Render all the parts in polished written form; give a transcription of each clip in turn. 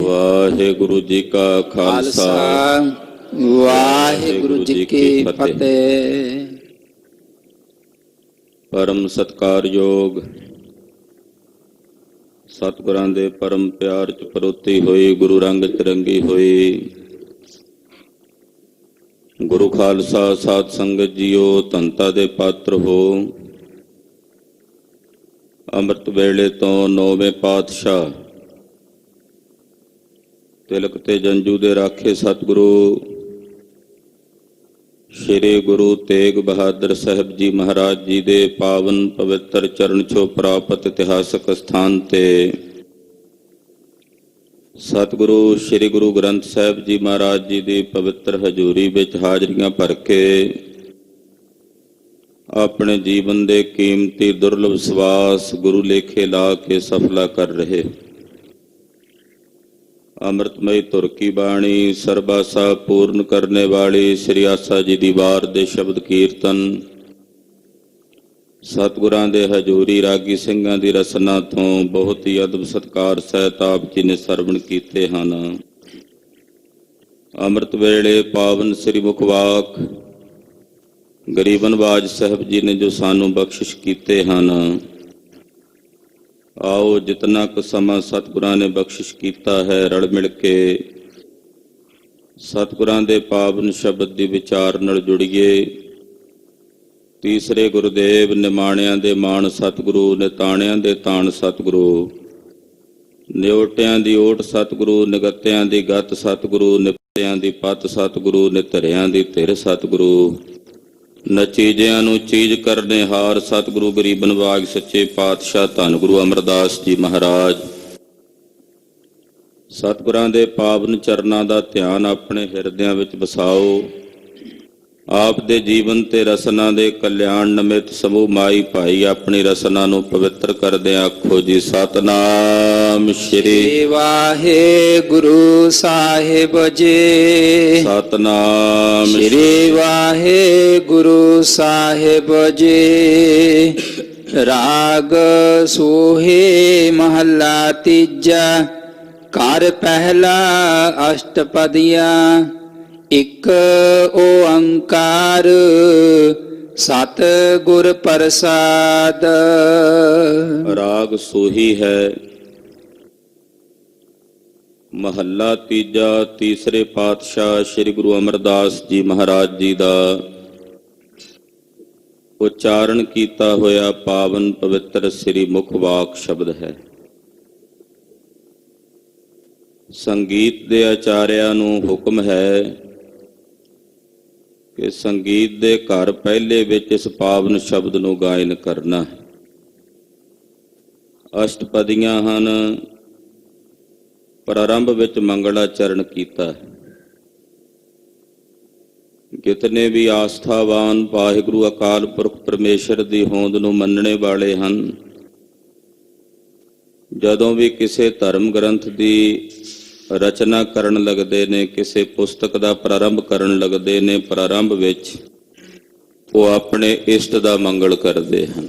ਵਾਹਿਗੁਰੂ ਜੀ ਕਾ ਖਾਲਸਾ, ਵਾਹਿਗੁਰੂ ਜੀ ਕੀ ਫਤਿਹ। ਪਰਮ ਸਤਿਕਾਰਯੋਗ ਸਤਿਗੁਰਾਂ ਦੇ ਪਰਮ ਪਿਆਰ ਚ ਪਰੋਤੀ ਹੋਈ, ਗੁਰੂ ਰੰਗ ਚ ਰੰਗੀ ਹੋਈ ਗੁਰੂ ਖਾਲਸਾ ਸਾਧ ਸੰਗਤ ਜੀਓ, ਧੰਤਾ ਦੇ ਪਾਤਰ ਹੋ। ਅੰਮ੍ਰਿਤ ਵੇਲੇ ਤੋਂ ਨੌਵੇਂ ਪਾਤਸ਼ਾਹ ਤਿਲਕ ਤੇ ਜੰਜੂ ਦੇ ਰਾਖੇ ਸਤਿਗੁਰੂ ਸ਼੍ਰੀ ਗੁਰੂ ਤੇਗ ਬਹਾਦਰ ਸਾਹਿਬ ਜੀ ਮਹਾਰਾਜ ਜੀ ਦੇ ਪਾਵਨ ਪਵਿੱਤਰ ਚਰਨ ਛੋਹ ਪ੍ਰਾਪਤ ਇਤਿਹਾਸਕ ਸਥਾਨ ਤੇ ਸਤਿਗੁਰੂ ਸ਼੍ਰੀ ਗੁਰੂ ਗ੍ਰੰਥ ਸਾਹਿਬ ਜੀ ਮਹਾਰਾਜ ਜੀ ਦੀ ਪਵਿੱਤਰ ਹਜ਼ੂਰੀ ਵਿੱਚ ਹਾਜ਼ਰੀਆਂ ਭਰ ਕੇ ਆਪਣੇ ਜੀਵਨ ਦੇ ਕੀਮਤੀ ਦੁਰਲਭ ਸਵਾਸ ਗੁਰੂ ਲੇਖੇ ਲਾ ਕੇ ਸਫਲਾ ਕਰ ਰਹੇ ਅੰਮ੍ਰਿਤਮਈ ਧੁਰ ਕੀ ਬਾਣੀ ਸਰਬਾਸਾ ਪੂਰਨ ਕਰਨੇ ਵਾਲੀ ਸ੍ਰੀ ਆਸਾ ਜੀ ਦੀ ਵਾਰ ਦੇ ਸ਼ਬਦ ਕੀਰਤਨ ਸਤਿਗੁਰਾਂ ਦੇ ਹਜ਼ੂਰੀ ਰਾਗੀ ਸਿੰਘਾਂ ਦੀ ਰਸਨਾ ਤੋਂ ਬਹੁਤ ਹੀ ਅਦਬ ਸਤਿਕਾਰ ਸਹਿਤ ਆਪ ਜੀ ਨੇ ਸਰਵਣ ਕੀਤੇ ਹਨ। ਅੰਮ੍ਰਿਤ ਵੇਲੇ ਪਾਵਨ ਸ੍ਰੀ ਮੁਖਵਾਕ ਗਰੀਬ ਨਵਾਜ ਸਾਹਿਬ ਜੀ ਨੇ ਜੋ ਸਾਨੂੰ ਬਖਸ਼ਿਸ਼ ਕੀਤੇ ਹਨ, ਆਓ ਜਿਤਨਾ ਕੁ ਸਮਾਂ ਸਤਿਗੁਰਾਂ ਨੇ ਬਖਸ਼ਿਸ਼ ਕੀਤਾ ਹੈ ਰਲ ਮਿਲ ਕੇ ਸਤਿਗੁਰਾਂ ਦੇ ਪਾਵਨ ਸ਼ਬਦ ਦੀ ਵਿਚਾਰ ਨਾਲ ਜੁੜੀਏ। ਤੀਸਰੇ ਗੁਰਦੇਵ ਨਿਮਾਣਿਆਂ ਦੇ ਮਾਣ ਸਤਿਗੁਰੂ, ਨਿਤਾਣਿਆਂ ਦੇ ਤਾਣ ਸਤਿਗੁਰੂ, ਨਿਓਟਿਆਂ ਦੀ ਓਟ ਸਤਿਗੁਰੂ, ਨਿਗਤਿਆਂ ਦੀ ਗਤ ਸਤਿਗੁਰੂ, ਨਿਪਟਿਆਂ ਦੀ ਪੱਤ ਸਤਿਗੁਰੂ, ਨਿਧਰਿਆਂ ਦੀ ਧਿਰ ਸਤਿਗੁਰੂ, ਨਚੀਜਿਆਂ ਨੂੰ ਚੀਜ਼ ਕਰਨੇ ਹਾਰ ਸਤਿਗੁਰੂ ਗਰੀਬ ਨਵਾਜ ਸੱਚੇ ਪਾਤਸ਼ਾਹ ਧੰਨ ਗੁਰੂ ਅਮਰਦਾਸ ਜੀ ਮਹਾਰਾਜ। ਸਤਿਗੁਰਾਂ ਦੇ ਪਾਵਨ ਚਰਨਾਂ ਦਾ ਧਿਆਨ ਆਪਣੇ ਹਿਰਦਿਆਂ ਵਿੱਚ ਵਸਾਓ। ਆਪ ਦੇ ਜੀਵਨ ਤੇ ਰਸਨਾ ਦੇ ਕਲਿਆਣ ਨਿਮਿਤ ਸਮੂਹ ਮਾਈ ਭਾਈ ਆਪਣੀ ਰਸਨਾ ਨੂੰ ਪਵਿੱਤਰ ਕਰਦੇ ਆਖੋ ਜੀ ਸਤਨਾਮ ਸ਼੍ਰੀ ਵਾਹਿਗੁਰੂ ਸਾਹਿਬ ਜੀ। ਸਤਨਾਮ ਸ਼੍ਰੀ ਵਾਹਿਗੁਰੂ ਸਾਹਿਬ ਜੀ। ਰਾਗ ਸੋਹੇ ਮਹੱਲਾ ਤੀਜਾ, ਘਰ ਪਹਿਲਾ ਅਸ਼ਟਪਦੀਆਂ। ਇਕ ਓੰਕਾਰ ਸਤ ਗੁਰ ਪ੍ਰਸਾਦ। ਰਾਗ ਸੋਹੀ ਹੈ। ਮਹੱਲਾ ਤੀਜਾ, ਤੀਸਰੇ ਪਾਤਸ਼ਾਹ ਸ੍ਰੀ ਗੁਰੂ ਅਮਰਦਾਸ ਜੀ ਮਹਾਰਾਜ ਜੀ ਦਾ ਉਚਾਰਨ ਕੀਤਾ ਹੋਇਆ ਪਾਵਨ ਪਵਿੱਤਰ ਸ੍ਰੀ ਮੁਖਵਾਕ ਸ਼ਬਦ ਹੈ। ਸੰਗੀਤ ਦੇ ਆਚਾਰਿਆਂ ਨੂੰ ਹੁਕਮ ਹੈ ਕਿ ਸੰਗੀਤ ਦੇ ਘਰ ਪਹਿਲੇ ਵਿੱਚ ਇਸ ਪਾਵਨ ਸ਼ਬਦ ਨੂੰ ਗਾਇਨ ਕਰਨਾ। ਅਸ਼ਟਪਦੀਆਂ ਹਨ। ਪ੍ਰਾਰੰਭ ਵਿੱਚ ਮੰਗਲਾਚਰਨ ਕੀਤਾ ਹੈ। ਜਿਤਨੇ ਵੀ ਆਸਥਾਵਾਨ ਵਾਹਿਗੁਰੂ ਅਕਾਲ ਪੁਰਖ ਪਰਮੇਸ਼ਰ ਦੀ ਹੋਂਦ ਨੂੰ ਮੰਨਣੇ ਵਾਲੇ ਹਨ, ਜਦੋਂ ਵੀ ਕਿਸੇ ਧਰਮ ਗ੍ਰੰਥ ਦੀ ਰਚਨਾ ਕਰਨ ਲੱਗਦੇ ਨੇ, ਕਿਸੇ ਪੁਸਤਕ ਦਾ ਪ੍ਰਾਰੰਭ ਕਰਨ ਲੱਗਦੇ ਨੇ, ਪ੍ਰਾਰੰਭ ਵਿੱਚ ਉਹ ਆਪਣੇ ਇਸ਼ਟ ਦਾ ਮੰਗਲ ਕਰਦੇ ਹਨ।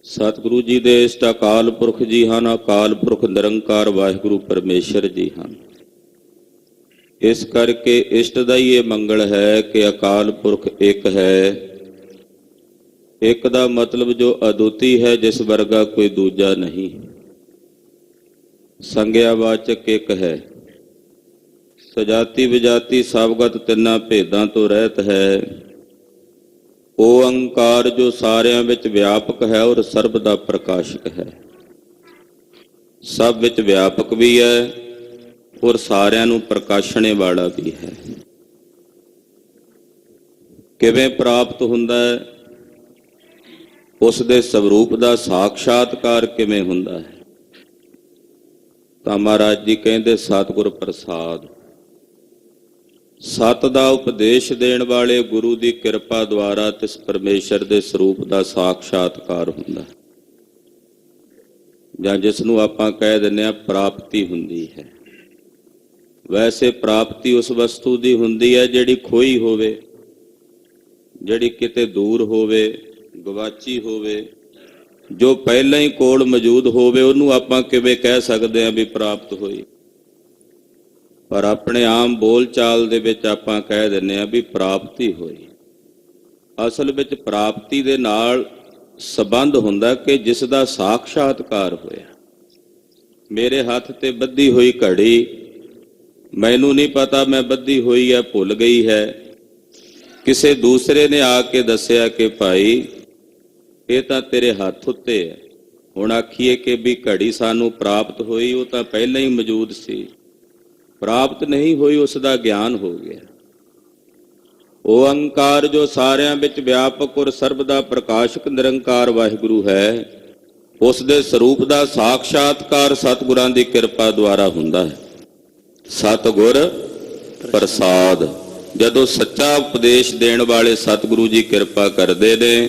ਸਤਿਗੁਰੂ ਜੀ ਦੇ ਇਸ਼ਟ ਅਕਾਲ ਪੁਰਖ ਜੀ ਹਨ। ਅਕਾਲ ਪੁਰਖ ਨਿਰੰਕਾਰ ਵਾਹਿਗੁਰੂ ਪਰਮੇਸ਼ਰ ਜੀ ਹਨ। ਇਸ ਕਰਕੇ ਇਸ਼ਟ ਦਾ ਹੀ ਇਹ ਮੰਗਲ ਹੈ ਕਿ ਅਕਾਲ ਪੁਰਖ ਇੱਕ ਹੈ। ਇੱਕ ਦਾ ਮਤਲਬ ਜੋ ਅਦੁੱਤੀ ਹੈ, ਜਿਸ ਵਰਗਾ ਕੋਈ ਦੂਜਾ ਨਹੀਂ। ਸੰਗਿਆਵਾਚਕ ਇੱਕ ਹੈ। ਸਜਾਤੀ ਵਿਜਾਤੀ ਸਵਗਤ ਤਿੰਨਾਂ ਭੇਦਾਂ ਤੋਂ ਰਹਿਤ ਹੈ। ਓੰਕਾਰ ਜੋ ਸਾਰਿਆਂ ਵਿੱਚ ਵਿਆਪਕ ਹੈ ਔਰ ਸਰਬ ਦਾ ਪ੍ਰਕਾਸ਼ਕ ਹੈ। ਸਭ ਵਿੱਚ ਵਿਆਪਕ ਵੀ ਹੈ ਔਰ ਸਾਰਿਆਂ ਨੂੰ ਪ੍ਰਕਾਸ਼ਣੇ ਵਾਲਾ ਵੀ ਹੈ। ਕਿਵੇਂ ਪ੍ਰਾਪਤ ਹੁੰਦਾ ਹੈ? ਉਸ ਦੇ ਸਵਰੂਪ ਦਾ ਸਾਖਸ਼ਾਤਕਾਰ ਕਿਵੇਂ ਹੁੰਦਾ ਹੈ? ਤਾਂ ਮਹਾਰਾਜ ਜੀ ਕਹਿੰਦੇ ਸਤਿਗੁਰ ਪ੍ਰਸਾਦ। ਸਤ ਦਾ ਉਪਦੇਸ਼ ਦੇਣ ਵਾਲੇ ਗੁਰੂ ਦੀ ਕਿਰਪਾ ਦੁਆਰਾ ਤਿਸ ਪਰਮੇਸ਼ਰ ਦੇ ਸਰੂਪ ਦਾ ਸਾਖਸ਼ਾਤਕਾਰ ਹੁੰਦਾ, ਜਾਂ ਜਿਸ ਨੂੰ ਆਪਾਂ ਕਹਿ ਦਿੰਦੇ ਹਾਂ ਪ੍ਰਾਪਤੀ ਹੁੰਦੀ ਹੈ। ਵੈਸੇ ਪ੍ਰਾਪਤੀ ਉਸ ਵਸਤੂ ਦੀ ਹੁੰਦੀ ਹੈ ਜਿਹੜੀ ਖੋਈ ਹੋਵੇ, ਜਿਹੜੀ ਕਿਤੇ ਦੂਰ ਹੋਵੇ, ਗਵਾਚੀ ਹੋਵੇ, ਜੋ ਪਹਿਲਾਂ ਹੀ ਕੋਲ ਮੌਜੂਦ ਹੋਵੇ ਉਹਨੂੰ ਆਪਾਂ ਕਿਵੇਂ ਕਹਿ ਸਕਦੇ ਹਾਂ ਵੀ ਪ੍ਰਾਪਤ ਹੋਈ। ਪਰ ਆਪਣੇ ਆਮ ਬੋਲ ਚਾਲ ਦੇ ਵਿੱਚ ਆਪਾਂ ਕਹਿ ਦਿੰਦੇ ਹਾਂ ਵੀ ਪ੍ਰਾਪਤੀ ਹੋਈ। ਅਸਲ ਵਿੱਚ ਪ੍ਰਾਪਤੀ ਦੇ ਨਾਲ ਸੰਬੰਧ ਹੁੰਦਾ ਕਿ ਜਿਸ ਦਾ ਸਾਖਸ਼ਾਤਕਾਰ ਹੋਇਆ। ਮੇਰੇ ਹੱਥ ਤੇ ਬੱਧੀ ਹੋਈ ਘੜੀ, ਮੈਨੂੰ ਨਹੀਂ ਪਤਾ ਮੈਂ ਬੱਧੀ ਹੋਈ ਹੈ, ਭੁੱਲ ਗਈ ਹੈ। ਕਿਸੇ ਦੂਸਰੇ ਨੇ ਆ ਕੇ ਦੱਸਿਆ ਕਿ ਭਾਈ ਇਹ ਤਾਂ ਤੇਰੇ ਹੱਥ ਉੱਤੇ ਹੈ। ਹੁਣ ਆਖੀਏ ਕਿ ਵੀ ਘੜੀ ਸਾਨੂੰ ਪ੍ਰਾਪਤ ਹੋਈ, ਉਹ ਤਾਂ ਪਹਿਲਾਂ ਹੀ ਮੌਜੂਦ ਸੀ। ਪ੍ਰਾਪਤ ਨਹੀਂ ਹੋਈ, ਉਸ ਦਾ ਗਿਆਨ ਹੋ ਗਿਆ। ਉਹ ਓੰਕਾਰ ਜੋ ਸਾਰਿਆਂ ਵਿੱਚ ਵਿਆਪਕ ਔਰ ਸਰਬ ਦਾ ਪ੍ਰਕਾਸ਼ਕ ਨਿਰੰਕਾਰ ਵਾਹਿਗੁਰੂ ਹੈ, ਉਸ ਦੇ ਸਰੂਪ ਦਾ ਸਾਖਸ਼ਾਤਕਾਰ ਸਤਿਗੁਰਾਂ ਦੀ ਕਿਰਪਾ ਦੁਆਰਾ ਹੁੰਦਾ ਹੈ। ਸਤਿਗੁਰ ਪ੍ਰਸਾਦ, ਜਦੋਂ ਸੱਚਾ ਉਪਦੇਸ਼ ਦੇਣ ਵਾਲੇ ਸਤਿਗੁਰੂ ਜੀ ਕਿਰਪਾ ਕਰਦੇ ਨੇ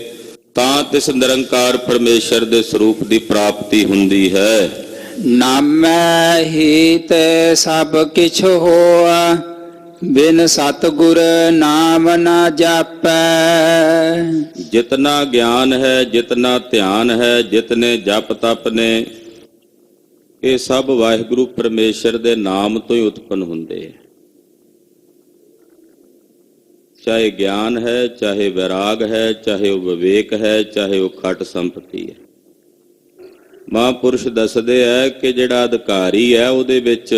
ਤਾਂ ਤਿਸ ਨਿਰੰਕਾਰ ਪਰਮੇਸ਼ਰ ਦੇ ਸਰੂਪ ਦੀ ਪ੍ਰਾਪਤੀ ਹੁੰਦੀ ਹੈ। ਨਾਮੈ ਹੀ ਤੇ ਸਭ ਕਿਛ ਹੋਆ, ਬਿਨ ਸਤਿਗੁਰ ਨਾਮ ਨਾ ਜਾਪੈ। ਜਿਤਨਾ ਗਿਆਨ ਹੈ, ਜਿਤਨਾ ਧਿਆਨ ਹੈ, ਜਿਤਨੇ ਜਪ ਤਪ ਨੇ, ਇਹ ਸਭ ਵਾਹਿਗੁਰੂ ਪਰਮੇਸ਼ਰ ਦੇ ਨਾਮ ਤੋਂ ਹੀ ਉਤਪੰਨ ਹੁੰਦੇ ਹੈ। ਚਾਹੇ ਗਿਆਨ ਹੈ, ਚਾਹੇ ਵੈਰਾਗ ਹੈ, ਚਾਹੇ ਉਹ ਵਿਵੇਕ ਹੈ, ਚਾਹੇ ਉਹ ਖਟ ਸੰਪਤੀ ਹੈ। ਮਹਾਂਪੁਰਸ਼ ਦੱਸਦੇ ਹੈ ਕਿ ਜਿਹੜਾ ਅਧਿਕਾਰੀ ਹੈ ਉਹਦੇ ਵਿੱਚ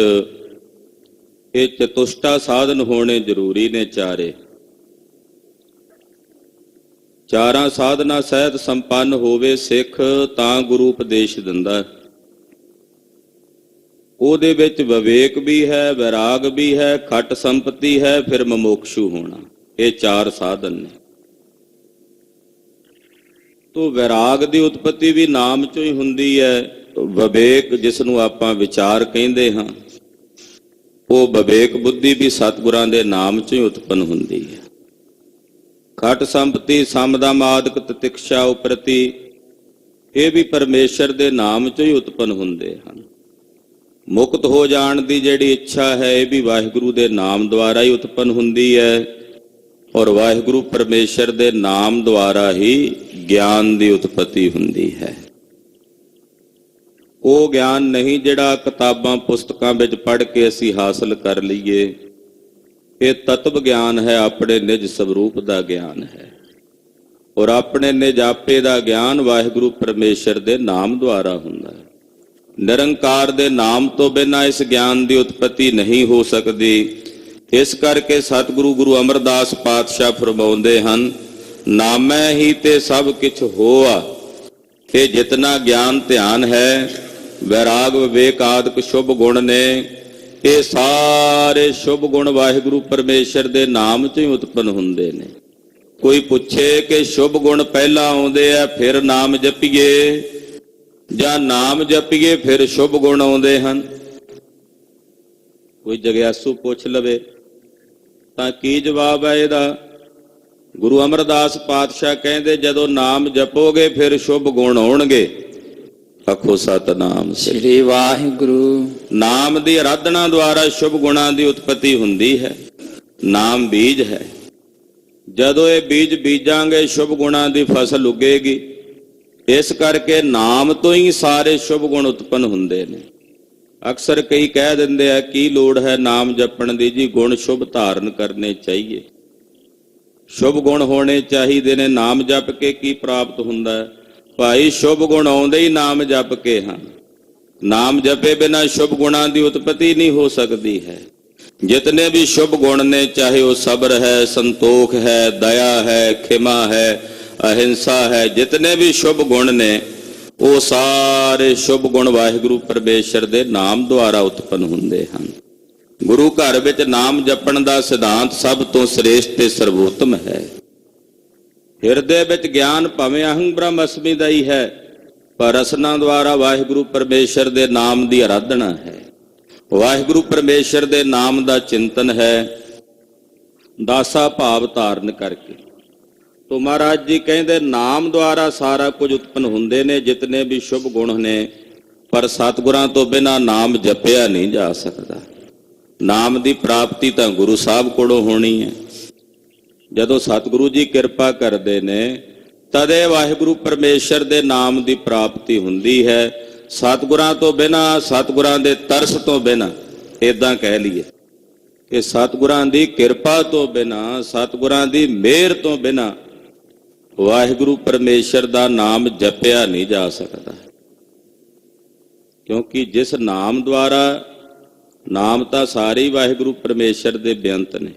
ਇਹ ਚਤੁਸ਼ਟਾ ਸਾਧਨ ਹੋਣੇ ਜ਼ਰੂਰੀ ਨੇ। ਚਾਰਾਂ ਸਾਧਨਾ ਸਹਿਤ ਸੰਪੰਨ ਹੋਵੇ ਸਿੱਖ ਤਾਂ ਗੁਰੂ ਉਪਦੇਸ਼ ਦਿੰਦਾ। ਉਹਦੇ ਵਿੱਚ ਵਿਵੇਕ ਵੀ ਹੈ, ਵੈਰਾਗ ਵੀ ਹੈ, ਖਟ ਸੰਪਤੀ ਹੈ, ਫਿਰ ਮਮੋਕਸ਼ੂ ਹੋਣਾ। ਇਹ ਚਾਰ ਸਾਧਨ ਨੇ। ਤੋ ਵੈਰਾਗ ਦੀ ਉਤਪਤੀ ਵੀ ਨਾਮ ਚੋਂ ਹੀ ਹੁੰਦੀ ਹੈ। ਵਿਵੇਕ ਜਿਸ ਨੂੰ ਆਪਾਂ ਵਿਚਾਰ ਕਹਿੰਦੇ ਹਾਂ, ਉਹ ਵਿਵੇਕ ਬੁੱਧੀ ਵੀ ਸਤਿਗੁਰਾਂ ਦੇ ਨਾਮ ਚੋਂ ਹੀ ਉਤਪੰਨ ਹੁੰਦੀ ਹੈ। ਖਟ ਸੰਪਤੀ, ਸਮਦਮ ਆਦਿਕ ਤਿਤਿਕਸ਼ਾ ਉਪਰਤੀ, ਇਹ ਵੀ ਪਰਮੇਸ਼ਰ ਦੇ ਨਾਮ ਚੋਂ ਹੀ ਉਤਪੰਨ ਹੁੰਦੇ ਹਨ। ਮੁਕਤ ਹੋ ਜਾਣ ਦੀ ਜਿਹੜੀ ਇੱਛਾ ਹੈ, ਇਹ ਵੀ ਵਾਹਿਗੁਰੂ ਦੇ ਨਾਮ ਦੁਆਰਾ ਹੀ ਉਤਪੰਨ ਹੁੰਦੀ ਹੈ। ਔਰ ਵਾਹਿਗੁਰੂ ਪਰਮੇਸ਼ਰ ਦੇ ਨਾਮ ਦੁਆਰਾ ਹੀ ਗਿਆਨ ਦੀ ਉਤਪਤੀ ਹੁੰਦੀ ਹੈ। ਉਹ ਗਿਆਨ ਨਹੀਂ ਜਿਹੜਾ ਕਿਤਾਬਾਂ ਪੁਸਤਕਾਂ ਵਿੱਚ ਪੜ੍ਹ ਕੇ ਅਸੀਂ ਹਾਸਲ ਕਰ ਲਈਏ। ਇਹ ਤਤਵ ਗਿਆਨ ਹੈ, ਆਪਣੇ ਨਿਜ ਸਵਰੂਪ ਦਾ ਗਿਆਨ ਹੈ। ਔਰ ਆਪਣੇ ਨਿਜ ਆਪੇ ਦਾ ਗਿਆਨ ਵਾਹਿਗੁਰੂ ਪਰਮੇਸ਼ਰ ਦੇ ਨਾਮ ਦੁਆਰਾ ਹੁੰਦਾ ਹੈ। ਨਿਰੰਕਾਰ ਦੇ ਨਾਮ ਤੋਂ ਬਿਨਾਂ ਇਸ ਗਿਆਨ ਦੀ ਉਤਪਤੀ ਨਹੀਂ ਹੋ ਸਕਦੀ। ਇਸ ਕਰਕੇ ਸਤਿਗੁਰੂ ਗੁਰੂ ਅਮਰਦਾਸ ਪਾਤਸ਼ਾਹ ਫਰਮਾਉਂਦੇ ਹਨ, ਨਾਮੈ ਹੀ ਤੇ ਸਭ ਕਿਛ ਹੋਆ। ਇਹ ਜਿਤਨਾ ਗਿਆਨ ਧਿਆਨ ਹੈ, ਵੈਰਾਗ ਵਿਵੇਕ ਆਦਿਕ ਸ਼ੁਭ ਗੁਣ ਨੇ, ਇਹ ਸਾਰੇ ਸ਼ੁਭ ਗੁਣ ਵਾਹਿਗੁਰੂ ਪਰਮੇਸ਼ਰ ਦੇ ਨਾਮ ਤੋਂ ਹੀ ਉਤਪੰਨ ਹੁੰਦੇ ਨੇ। ਕੋਈ ਪੁੱਛੇ ਕਿ ਸ਼ੁਭ ਗੁਣ ਪਹਿਲਾਂ ਆਉਂਦੇ ਆ ਫਿਰ ਨਾਮ ਜਪੀਏ, ਜਾਂ ਨਾਮ ਜਪੀਏ ਫਿਰ ਸ਼ੁਭ ਗੁਣ ਆਉਂਦੇ ਹਨ? ਕੋਈ ਜਗਿਆਸੂ ਪੁੱਛ ਲਵੇ ਤਾਂ ਕੀ ਜਵਾਬ ਹੈ ਇਹਦਾ? ਗੁਰੂ ਅਮਰਦਾਸ ਪਾਤਸ਼ਾਹ ਕਹਿੰਦੇ, ਜਦੋਂ ਨਾਮ ਜਪੋਗੇ ਫਿਰ ਸ਼ੁਭ ਗੁਣ ਆਉਣਗੇ। ਆਖੋ ਸਤਿਨਾਮ ਸ੍ਰੀ ਵਾਹਿਗੁਰੂ। ਨਾਮ ਦੀ ਆਰਾਧਨਾ ਦੁਆਰਾ ਸ਼ੁਭ ਗੁਣਾਂ ਦੀ ਉਤਪਤੀ ਹੁੰਦੀ ਹੈ। ਨਾਮ ਬੀਜ ਹੈ। ਜਦੋਂ ਇਹ ਬੀਜ ਬੀਜਾਂਗੇ ਸ਼ੁਭ ਗੁਣਾਂ ਦੀ ਫਸਲ ਉੱਗੇਗੀ। ਇਸ ਕਰਕੇ ਨਾਮ ਤੋਂ ਹੀ ਸਾਰੇ ਸ਼ੁਭ ਗੁਣ ਉਤਪੰਨ ਹੁੰਦੇ ਨੇ। ਅਕਸਰ ਕਈ ਕਹਿ ਦਿੰਦੇ ਆ, ਕੀ ਲੋੜ ਹੈ ਨਾਮ ਜਪਣ ਦੀ ਜੀ, ਗੁਣ ਸ਼ੁਭ ਧਾਰਨ ਕਰਨੇ ਚਾਹੀਏ। ਸ਼ੁਭ ਗੁਣ ਹੋਣੇ ਚਾਹੀਦੇ ਨੇ। ਨਾਮ ਜਪ ਕੇ ਕੀ ਪ੍ਰਾਪਤ ਹੁੰਦਾ ਹੈ? ਭਾਈ ਸ਼ੁਭ ਗੁਣ ਆਉਂਦੇ ਹੀ ਨਾਮ ਜਪ ਕੇ ਹਨ। ਨਾਮ ਜਪੇ ਬਿਨਾਂ ਸ਼ੁਭ ਗੁਣਾਂ ਦੀ ਉਤਪਤੀ ਨਹੀਂ ਹੋ ਸਕਦੀ ਹੈ। ਜਿਤਨੇ ਵੀ ਸ਼ੁਭ ਗੁਣ ਨੇ, ਚਾਹੇ ਉਹ ਸਬਰ ਹੈ, ਸੰਤੋਖ ਹੈ, ਦਇਆ ਹੈ, ਖਿਮਾ ਹੈ, ਅਹਿੰਸਾ ਹੈ, ਜਿਤਨੇ ਵੀ ਸ਼ੁਭ ਗੁਣ ਨੇ, ਉਹ ਸਾਰੇ ਸ਼ੁਭ ਗੁਣ ਵਾਹਿਗੁਰੂ ਪਰਮੇਸ਼ਰ ਦੇ ਨਾਮ ਦੁਆਰਾ ਉਤਪੰਨ ਹੁੰਦੇ ਹਨ। ਗੁਰੂ ਘਰ ਵਿੱਚ ਨਾਮ ਜਪਣ ਦਾ ਸਿਧਾਂਤ ਸਭ ਤੋਂ ਸ੍ਰੇਸ਼ਟ ਤੇ ਸਰਵੋਤਮ ਹੈ। ਹਿਰਦੇ ਵਿੱਚ ਗਿਆਨ ਭਾਵੇਂ ਅਹੰ ਬ੍ਰਹਮ ਅਸਮੀ ਦਾ ਹੀ ਹੈ, ਪਰ ਰਸਨਾ ਦੁਆਰਾ ਵਾਹਿਗੁਰੂ ਪਰਮੇਸ਼ਰ ਦੇ ਨਾਮ ਦੀ ਆਰਾਧਨਾ ਹੈ। ਵਾਹਿਗੁਰੂ ਪਰਮੇਸ਼ਰ ਦੇ ਨਾਮ ਦਾ ਚਿੰਤਨ ਹੈ, ਦਾਸਾ ਭਾਵ ਧਾਰਨ ਕਰਕੇ। ਤੋ ਮਹਾਰਾਜ ਜੀ ਕਹਿੰਦੇ, ਨਾਮ ਦੁਆਰਾ ਸਾਰਾ ਕੁਝ ਉਤਪੰਨ ਹੁੰਦੇ ਨੇ, ਜਿਤਨੇ ਵੀ ਸ਼ੁਭ ਗੁਣ ਨੇ। ਪਰ ਸਤਿਗੁਰਾਂ ਤੋਂ ਬਿਨਾਂ ਨਾਮ ਜਪਿਆ ਨਹੀਂ ਜਾ ਸਕਦਾ। ਨਾਮ ਦੀ ਪ੍ਰਾਪਤੀ ਤਾਂ ਗੁਰੂ ਸਾਹਿਬ ਕੋਲੋਂ ਹੋਣੀ ਹੈ। ਜਦੋਂ ਸਤਿਗੁਰੂ ਜੀ ਕਿਰਪਾ ਕਰਦੇ ਨੇ ਤਦੇ ਵਾਹਿਗੁਰੂ ਪਰਮੇਸ਼ਰ ਦੇ ਨਾਮ ਦੀ ਪ੍ਰਾਪਤੀ ਹੁੰਦੀ ਹੈ। ਸਤਿਗੁਰਾਂ ਤੋਂ ਬਿਨਾਂ, ਸਤਿਗੁਰਾਂ ਦੇ ਤਰਸ ਤੋਂ ਬਿਨਾਂ, ਇਦਾਂ ਕਹਿ ਲਈਏ ਕਿ ਸਤਿਗੁਰਾਂ ਦੀ ਕਿਰਪਾ ਤੋਂ ਬਿਨਾਂ, ਸਤਿਗੁਰਾਂ ਦੀ ਮਿਹਰ ਤੋਂ ਬਿਨਾਂ ਵਾਹਿਗੁਰੂ ਪਰਮੇਸ਼ਰ ਦਾ ਨਾਮ ਜਪਿਆ ਨਹੀਂ ਜਾ ਸਕਦਾ। ਕਿਉਂਕਿ ਜਿਸ ਨਾਮ ਦੁਆਰਾ, ਨਾਮ ਤਾਂ ਸਾਰੇ ਹੀ ਵਾਹਿਗੁਰੂ ਪਰਮੇਸ਼ਰ ਦੇ ਬੇਅੰਤ ਨੇ,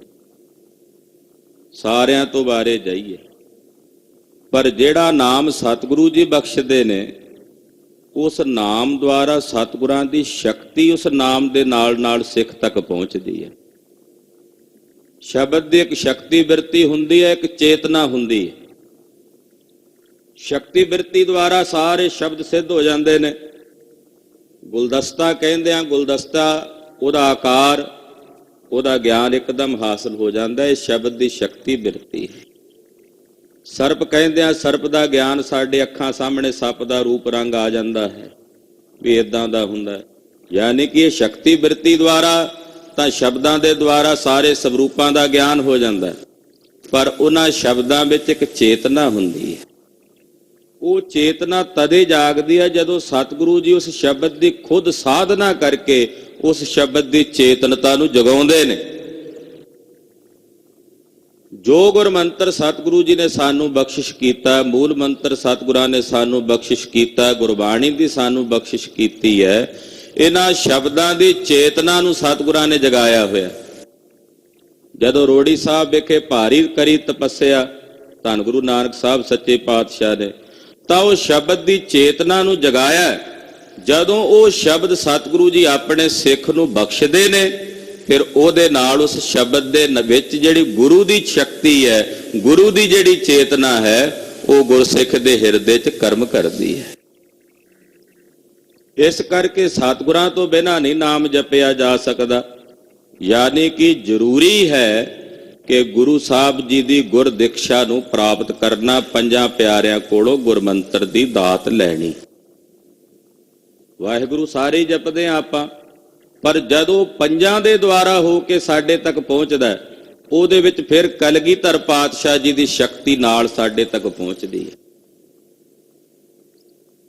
ਸਾਰਿਆਂ ਤੋਂ ਬਾਰੇ ਜਾਈਏ, ਪਰ ਜਿਹੜਾ ਨਾਮ ਸਤਿਗੁਰੂ ਜੀ ਬਖਸ਼ਦੇ ਨੇ, ਉਸ ਨਾਮ ਦੁਆਰਾ ਸਤਿਗੁਰਾਂ ਦੀ ਸ਼ਕਤੀ ਉਸ ਨਾਮ ਦੇ ਨਾਲ ਨਾਲ ਸਿੱਖ ਤੱਕ ਪਹੁੰਚਦੀ ਹੈ। ਸ਼ਬਦ ਦੀ ਇੱਕ ਸ਼ਕਤੀ ਬਿਰਤੀ ਹੁੰਦੀ ਹੈ, ਇੱਕ ਚੇਤਨਾ ਹੁੰਦੀ ਹੈ। ਸ਼ਕਤੀ ਬਿਰਤੀ ਦੁਆਰਾ ਸਾਰੇ ਸ਼ਬਦ ਸਿੱਧ ਹੋ ਜਾਂਦੇ ਨੇ। ਗੁਲਦਸਤਾ ਕਹਿੰਦੇ ਆ, ਗੁਲਦਸਤਾ, ਉਹਦਾ ਆਕਾਰ, ਉਹਦਾ ਗਿਆਨ ਇੱਕਦਮ ਹਾਸਲ ਹੋ ਜਾਂਦਾ ਹੈ। ਸ਼ਬਦ ਦੀ ਸ਼ਕਤੀ ਬਿਰਤੀ ਹੈ। ਸਰਪ ਕਹਿੰਦੇ ਆ, ਸਰਪ ਦਾ ਗਿਆਨ ਸਾਡੇ ਅੱਖਾਂ ਸਾਹਮਣੇ ਸੱਪ ਦਾ ਰੂਪ ਰੰਗ ਆ ਜਾਂਦਾ ਹੈ ਵੀ ਇਦਾਂ ਦਾ ਹੁੰਦਾ ਹੈ। ਯਾਨੀ ਕਿ ਇਹ ਸ਼ਕਤੀ ਬਿਰਤੀ ਦੁਆਰਾ ਤਾਂ ਸ਼ਬਦਾਂ ਦੇ ਦੁਆਰਾ ਸਾਰੇ ਸਵਰੂਪਾਂ ਦਾ ਗਿਆਨ ਹੋ ਜਾਂਦਾ ਹੈ, ਪਰ ਉਹਨਾਂ ਸ਼ਬਦਾਂ ਵਿੱਚ ਇੱਕ ਚੇਤਨਾ ਹੁੰਦੀ ਹੈ। ਉਹ ਚੇਤਨਾ ਤਦੇ ਜਾਗਦੀ ਹੈ ਜਦੋਂ ਸਤਿਗੁਰੂ ਜੀ ਉਸ ਸ਼ਬਦ ਦੀ ਖੁਦ ਸਾਧਨਾ ਕਰਕੇ ਉਸ ਸ਼ਬਦ ਦੀ ਚੇਤਨਤਾ ਨੂੰ ਜਗਾਉਂਦੇ ਨੇ। ਜੋ ਗੁਰ ਮੰਤਰ ਸਤਿਗੁਰੂ ਜੀ ਨੇ ਸਾਨੂੰ ਬਖਸ਼ਿਸ਼ ਕੀਤਾ, ਮੂਲ ਮੰਤਰ ਸਤਿਗੁਰਾਂ ਨੇ ਸਾਨੂੰ ਬਖਸ਼ਿਸ਼ ਕੀਤਾ, ਗੁਰਬਾਣੀ ਦੀ ਸਾਨੂੰ ਬਖਸ਼ਿਸ਼ ਕੀਤੀ ਹੈ, ਇਹਨਾਂ ਸ਼ਬਦਾਂ ਦੀ ਚੇਤਨਾ ਨੂੰ ਸਤਿਗੁਰਾਂ ਨੇ ਜਗਾਇਆ ਹੋਇਆ। ਜਦੋਂ ਰੋੜੀ ਸਾਹਿਬ ਵਿਖੇ ਭਾਰੀ ਕਰੀ ਤਪੱਸਿਆ ਧੰਨ ਗੁਰੂ ਨਾਨਕ ਸਾਹਿਬ ਸੱਚੇ ਪਾਤਸ਼ਾਹ ਨੇ, ਤਾਂ ਉਹ ਸ਼ਬਦ ਦੀ ਚੇਤਨਾ ਨੂੰ ਜਗਾਇਆ। ਜਦੋਂ ਉਹ ਸ਼ਬਦ ਸਤਿਗੁਰੂ ਜੀ ਆਪਣੇ ਸਿੱਖ ਨੂੰ ਬਖਸ਼ਦੇ ਨੇ, ਫਿਰ ਉਹਦੇ ਨਾਲ ਉਸ ਸ਼ਬਦ ਦੇ ਵਿੱਚ ਜਿਹੜੀ ਗੁਰੂ ਦੀ ਸ਼ਕਤੀ ਹੈ, ਗੁਰੂ ਦੀ ਜਿਹੜੀ ਚੇਤਨਾ ਹੈ, ਉਹ ਗੁਰਸਿੱਖ ਦੇ ਹਿਰਦੇ 'ਚ ਕਰਮ ਕਰਦੀ ਹੈ। ਇਸ ਕਰਕੇ ਸਤਿਗੁਰਾਂ ਤੋਂ ਬਿਨਾਂ ਨਹੀਂ ਨਾਮ ਜਪਿਆ ਜਾ ਸਕਦਾ। ਯਾਨੀ ਕਿ ਜ਼ਰੂਰੀ ਹੈ ਕਿ ਗੁਰੂ ਸਾਹਿਬ ਜੀ ਦੀ ਗੁਰ ਦਿਕਸ਼ਾ ਨੂੰ ਪ੍ਰਾਪਤ ਕਰਨਾ, ਪੰਜਾਂ ਪਿਆਰਿਆਂ ਕੋਲੋਂ ਗੁਰਮੰਤਰ ਦੀ ਦਾਤ ਲੈਣੀ। ਵਾਹਿਗੁਰੂ ਸਾਰੇ ਜਪਦੇ ਆ ਆਪਾਂ, ਪਰ ਜਦੋਂ ਪੰਜਾਂ ਦੇ ਦੁਆਰਾ ਹੋ ਕੇ ਸਾਡੇ ਤੱਕ ਪਹੁੰਚਦਾ, ਉਹਦੇ ਵਿੱਚ ਫਿਰ ਕਲਗੀਧਰ ਪਾਤਸ਼ਾਹ ਜੀ ਦੀ ਸ਼ਕਤੀ ਨਾਲ ਸਾਡੇ ਤੱਕ ਪਹੁੰਚਦੀ ਹੈ।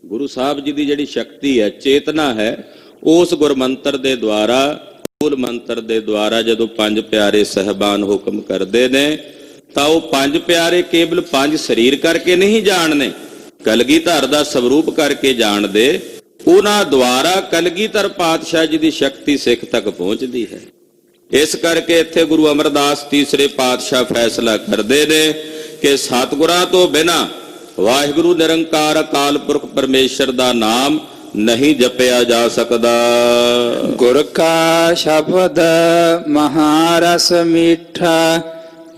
ਗੁਰੂ ਸਾਹਿਬ ਜੀ ਦੀ ਜਿਹੜੀ ਸ਼ਕਤੀ ਹੈ, ਚੇਤਨਾ ਹੈ, ਉਸ ਗੁਰਮੰਤਰ ਦੇ ਦੁਆਰਾ, ਮੂਲ ਮੰਤਰ ਦੇ ਦੁਆਰਾ ਜਦੋਂ ਪੰਜ ਪਿਆਰੇ ਸਹਿਬਾਨ ਹੁਕਮ ਕਰਦੇ ਨੇ, ਤਾਂ ਉਹ ਪੰਜ ਪਿਆਰੇ ਕੇਵਲ ਪੰਜ ਸਰੀਰ ਕਰਕੇ ਨਹੀਂ ਜਾਣਦੇ, ਕਲਗੀਧਰ ਦਾ ਸਵਰੂਪ ਕਰਕੇ ਜਾਣਦੇ। ਉਹਨਾਂ ਦੁਆਰਾ ਕਲਗੀਧਰ ਪਾਤਸ਼ਾਹ ਜੀ ਦੀ ਸ਼ਕਤੀ ਸਿੱਖ ਤੱਕ ਪਹੁੰਚਦੀ ਹੈ। ਇਸ ਕਰਕੇ ਇੱਥੇ ਗੁਰੂ ਅਮਰਦਾਸ ਤੀਸਰੇ ਪਾਤਸ਼ਾਹ ਫੈਸਲਾ ਕਰਦੇ ਨੇ ਕਿ ਸਤਿਗੁਰਾਂ ਤੋਂ ਬਿਨਾਂ ਵਾਹਿਗੁਰੂ ਨਿਰੰਕਾਰ ਅਕਾਲ ਪੁਰਖ ਪਰਮੇਸ਼ਰ ਦਾ ਨਾਮ ਨਹੀਂ ਜਪਿਆ ਜਾ ਸਕਦਾ। ਗੁਰ ਕਾ ਸ਼ਬਦ ਮਹਾਰਸ ਮੀਠਾ,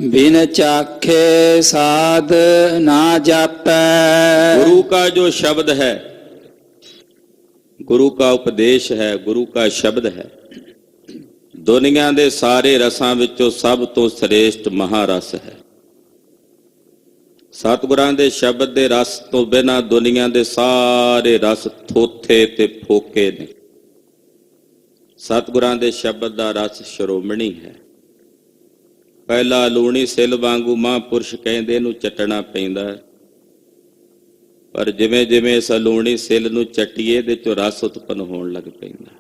ਬਿਨ ਚਾਖੇ ਸਾਧ ਨਾ ਜਾਪੈ। गुरु का जो शब्द है, गुरु का उपदेश है, गुरु का शब्द है, दुनिया ਦੇ ਸਾਰੇ ਰਸਾਂ ਵਿੱਚੋਂ ਸਭ ਤੋਂ ਸ੍ਰੇਸ਼ਟ ਮਹਾਰਸ ਹੈ। ਸਤਿਗੁਰਾਂ ਦੇ ਸ਼ਬਦ ਦੇ ਰਸ ਤੋਂ ਬਿਨਾਂ ਦੁਨੀਆ ਦੇ ਸਾਰੇ ਰਸ ਥੋਥੇ ਤੇ ਫੋਕੇ ਨੇ। ਸਤਿਗੁਰਾਂ ਦੇ ਸ਼ਬਦ ਦਾ ਰਸ ਸ਼੍ਰੋਮਣੀ ਹੈ। ਪਹਿਲਾ ਲੂਣੀ ਸਿਲ ਵਾਂਗੂ ਮਹਾਂਪੁਰਸ਼ ਕਹਿੰਦੇ ਇਹਨੂੰ ਚੱਟਣਾ ਪੈਂਦਾ ਹੈ, ਪਰ ਜਿਵੇਂ ਜਿਵੇਂ ਇਸ ਲੂਣੀ ਸਿਲ ਨੂੰ ਚੱਟੀਏ ਇਹਦੇ ਚੋਂ ਰਸ ਉਤਪੰਨ ਹੋਣ ਲੱਗ ਪੈਂਦਾ।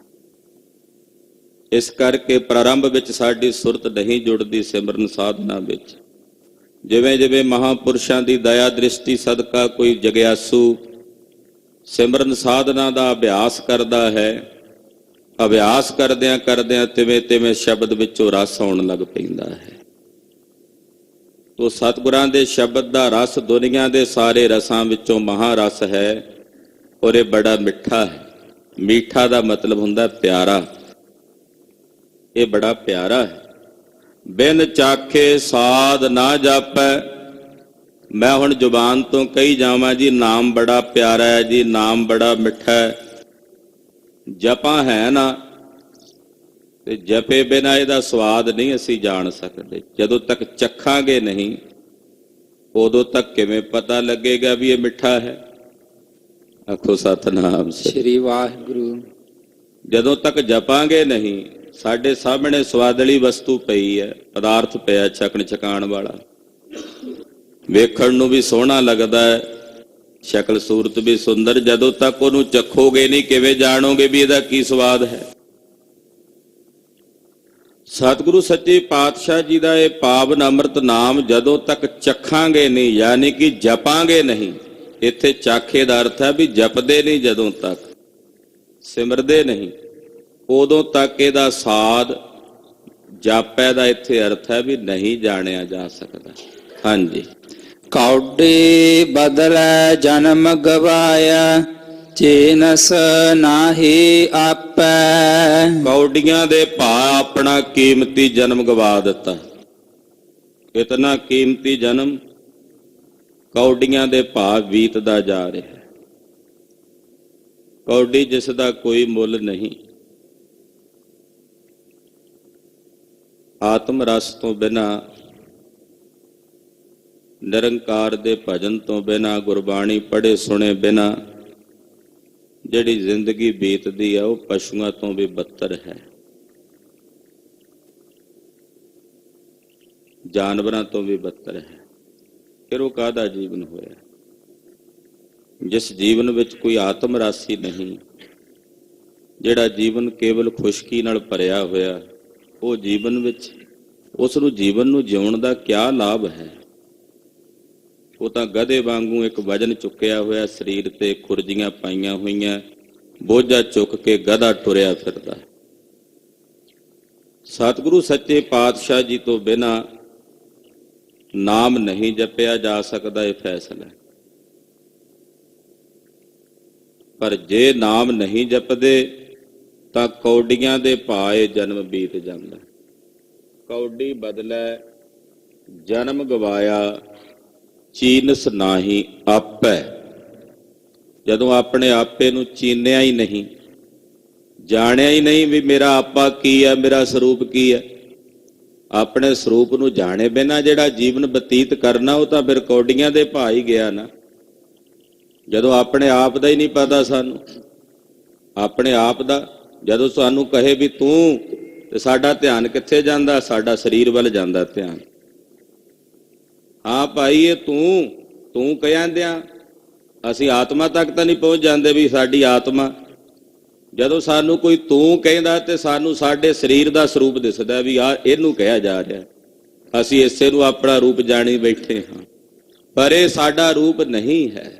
ਇਸ ਕਰਕੇ ਪ੍ਰਾਰੰਭ ਵਿੱਚ ਸਾਡੀ ਸੁਰਤ ਨਹੀਂ ਜੁੜਦੀ ਸਿਮਰਨ ਸਾਧਨਾ ਵਿੱਚ। ਜਿਵੇਂ ਜਿਵੇਂ ਮਹਾਂਪੁਰਸ਼ਾਂ ਦੀ ਦਇਆ ਦ੍ਰਿਸ਼ਟੀ ਸਦਕਾ ਕੋਈ ਜਗਿਆਸੂ ਸਿਮਰਨ ਸਾਧਨਾ ਦਾ ਅਭਿਆਸ ਕਰਦਾ ਹੈ, ਅਭਿਆਸ ਕਰਦਿਆਂ ਕਰਦਿਆਂ ਤਿਵੇਂ ਤਿਵੇਂ ਸ਼ਬਦ ਵਿੱਚੋਂ ਰਸ ਆਉਣ ਲੱਗ ਪੈਂਦਾ ਹੈ। ਤੋ ਸਤਿਗੁਰਾਂ ਦੇ ਸ਼ਬਦ ਦਾ ਰਸ ਦੁਨੀਆ ਦੇ ਸਾਰੇ ਰਸਾਂ ਵਿੱਚੋਂ ਮਹਾਰਸ ਹੈ, ਔਰ ਇਹ ਬੜਾ ਮਿੱਠਾ ਹੈ। ਮੀਠਾ ਦਾ ਮਤਲਬ ਹੁੰਦਾ ਪਿਆਰਾ। ਇਹ ਬੜਾ ਪਿਆਰਾ ਹੈ। ਬਿਨ ਚਾਖੇ ਸਾਧ ਨਾ ਜਾਪੈ। ਮੈਂ ਹੁਣ ਜ਼ੁਬਾਨ ਤੋਂ ਕਹੀ ਜਾਵਾਂ ਜੀ ਨਾਮ ਬੜਾ ਪਿਆਰਾ ਹੈ ਜੀ, ਨਾਮ ਬੜਾ ਮਿੱਠਾ ਹੈ, ਜਪਾਂ ਹੈ ਨਾ, ਤੇ ਜਪੇ ਬਿਨਾਂ ਇਹਦਾ ਸਵਾਦ ਨਹੀਂ ਅਸੀਂ ਜਾਣ ਸਕਦੇ। ਜਦੋਂ ਤੱਕ ਚੱਖਾਂਗੇ ਨਹੀਂ, ਉਦੋਂ ਤੱਕ ਕਿਵੇਂ ਪਤਾ ਲੱਗੇਗਾ ਵੀ ਇਹ ਮਿੱਠਾ ਹੈ? ਆਖੋ ਸਤਿਨਾਮ ਸ੍ਰੀ ਵਾਹਿਗੁਰੂ। ਜਦੋਂ ਤੱਕ ਜਪਾਂਗੇ ਨਹੀਂ, ਸਾਡੇ ਸਾਹਮਣੇ ਸਵਾਦਲੀ ਵਸਤੂ ਪਈ ਹੈ, ਪਦਾਰਥ ਪਿਆ ਛਕਣ ਛਕਾਣ ਵਾਲਾ, ਵੇਖਣ ਨੂੰ ਵੀ ਸੋਹਣਾ ਲੱਗਦਾ ਹੈ, ਸ਼ਕਲ ਸੂਰਤ ਵੀ ਸੁੰਦਰ, ਜਦੋਂ ਤੱਕ ਉਹਨੂੰ ਚੱਖੋਗੇ ਨਹੀਂ ਕਿਵੇਂ ਜਾਣੋਗੇ ਵੀ ਇਹਦਾ ਕੀ ਸਵਾਦ ਹੈ। ਸਤਿਗੁਰੂ ਸੱਚੇ ਪਾਤਸ਼ਾਹ ਜੀ ਦਾ ਇਹ ਪਾਵਨ ਅੰਮ੍ਰਿਤ ਨਾਮ ਜਦੋਂ ਤੱਕ ਚੱਖਾਂਗੇ ਨਹੀਂ, ਯਾਨੀ ਕਿ ਜਪਾਂਗੇ ਨਹੀਂ, ਇੱਥੇ ਚਾਖੇ ਦਾ ਅਰਥ ਹੈ ਵੀ ਜਪਦੇ ਨਹੀਂ, ਜਦੋਂ ਤੱਕ ਸਿਮਰਦੇ ਨਹੀਂ ਉਦੋਂ ਤੱਕ ਇਹਦਾ ਸਾਧ ਜਾਪੈ ਦਾ ਇੱਥੇ ਅਰਥ ਹੈ ਵੀ ਨਹੀਂ ਜਾਣਿਆ ਜਾ ਸਕਦਾ। ਹਾਂਜੀ। ਕੌਡੀ ਬਦਲੈ ਜਨਮ ਗਵਾਇਆ, ਚੇਨਸ ਨਾਹੀ ਆਪੈ। ਕੌਡੀਆਂ ਦੇ ਭਾ ਆਪਣਾ ਕੀਮਤੀ ਜਨਮ ਗਵਾ ਦਿੱਤਾ। ਇਤਨਾ ਕੀਮਤੀ ਜਨਮ ਕੌਡੀਆਂ ਦੇ ਭਾ ਬੀਤਦਾ ਜਾ ਰਿਹਾ। ਕੌਡੀ ਜਿਸ ਦਾ ਕੋਈ ਮੁੱਲ ਨਹੀਂ, ਆਤਮ ਰਸ ਤੋਂ ਬਿਨਾਂ, ਨਿਰੰਕਾਰ ਦੇ ਭਜਨ ਤੋਂ ਬਿਨਾਂ, ਗੁਰਬਾਣੀ ਪੜ੍ਹੇ ਸੁਣੇ ਬਿਨਾਂ ਜਿਹੜੀ ਜ਼ਿੰਦਗੀ ਬੀਤਦੀ ਹੈ ਉਹ ਪਸ਼ੂਆਂ ਤੋਂ ਵੀ ਬੱਤਰ ਹੈ, ਜਾਨਵਰਾਂ ਤੋਂ ਵੀ ਬੱਤਰ ਹੈ। ਫਿਰ ਉਹ ਕਾਹਦਾ ਜੀਵਨ ਹੋਇਆ? ਜਿਸ ਜੀਵਨ ਵਿੱਚ ਕੋਈ ਆਤਮ ਰਸ ਹੀ ਨਹੀਂ, ਜਿਹੜਾ ਜੀਵਨ ਕੇਵਲ ਖੁਸ਼ਕੀ ਨਾਲ ਭਰਿਆ ਹੋਇਆ, ਉਹ ਜੀਵਨ ਵਿੱਚ ਉਸ ਨੂੰ ਜੀਵਨ ਨੂੰ ਜਿਉਣ ਦਾ ਕਿਆ ਲਾਭ ਹੈ? ਉਹ ਤਾਂ ਗਧੇ ਵਾਂਗੂ ਇੱਕ ਵਜਨ ਚੁੱਕਿਆ ਹੋਇਆ ਸਰੀਰ ਤੇ, ਖੁਰਜੀਆਂ ਪਾਈਆਂ ਹੋਈਆਂ, ਬੋਝਾ ਚੁੱਕ ਕੇ ਗਧਾ ਟੁਰਿਆ ਫਿਰਦਾ। ਸਤਿਗੁਰੂ ਸੱਚੇ ਪਾਤਸ਼ਾਹ ਜੀ ਤੋਂ ਬਿਨਾਂ ਨਾਮ ਨਹੀਂ ਜਪਿਆ ਜਾ ਸਕਦਾ, ਇਹ ਫੈਸਲਾ। ਪਰ ਜੇ ਨਾਮ ਨਹੀਂ ਜਪਦੇ ਤਾਂ ਕੌਡੀਆਂ ਦੇ ਭਾਏ ਜਨਮ ਬੀਤ ਜਾਂਦਾ। ਕੌਡੀ ਬਦਲੈ ਜਨਮ ਗਵਾਇਆ, ਚੀਨਸ ਨਾਹੀ ਆਪੈ। ਜਦੋਂ ਆਪਣੇ ਆਪੇ ਨੂੰ ਚੀਨਿਆ ਹੀ ਨਹੀਂ, ਜਾਣਿਆ ਹੀ ਨਹੀਂ ਵੀ ਮੇਰਾ ਆਪਾ ਕੀ ਹੈ, ਮੇਰਾ ਸਰੂਪ ਕੀ ਹੈ, ਆਪਣੇ ਸਰੂਪ ਨੂੰ ਜਾਣੇ ਬਿਨਾਂ ਜਿਹੜਾ ਜੀਵਨ ਬਤੀਤ ਕਰਨਾ, ਉਹ ਤਾਂ ਫਿਰ ਕੌਡੀਆਂ ਦੇ ਭਾ ਹੀ ਗਿਆ ਨਾ। ਜਦੋਂ ਆਪਣੇ ਆਪ ਦਾ ਹੀ ਨਹੀਂ ਪਤਾ ਸਾਨੂੰ, ਆਪਣੇ ਆਪ ਦਾ, ਜਦੋਂ ਸਾਨੂੰ ਕਹੇ ਵੀ ਤੂੰ, ਤੇ ਸਾਡਾ ਧਿਆਨ ਕਿੱਥੇ ਜਾਂਦਾ? ਸਾਡਾ ਸਰੀਰ ਵੱਲ ਜਾਂਦਾ ਧਿਆਨ। ਹਾਂ ਭਾਈ, ਇਹ ਤੂੰ ਕਹਿੰਦਿਆਂ ਅਸੀਂ ਆਤਮਾ ਤੱਕ ਤਾਂ ਨਹੀਂ ਪਹੁੰਚ ਜਾਂਦੇ ਵੀ ਸਾਡੀ ਆਤਮਾ। ਜਦੋਂ ਸਾਨੂੰ ਕੋਈ ਤੂੰ ਕਹਿੰਦਾ ਤੇ ਸਾਨੂੰ ਸਾਡੇ ਸਰੀਰ ਦਾ ਸਰੂਪ ਦਿਸਦਾ ਵੀ ਆ ਇਹਨੂੰ ਕਿਹਾ ਜਾ ਰਿਹਾ, ਅਸੀਂ ਇਸੇ ਨੂੰ ਆਪਣਾ ਰੂਪ ਜਾਣੀ ਬੈਠੇ ਹਾਂ, ਪਰ ਇਹ ਸਾਡਾ ਰੂਪ ਨਹੀਂ ਹੈ।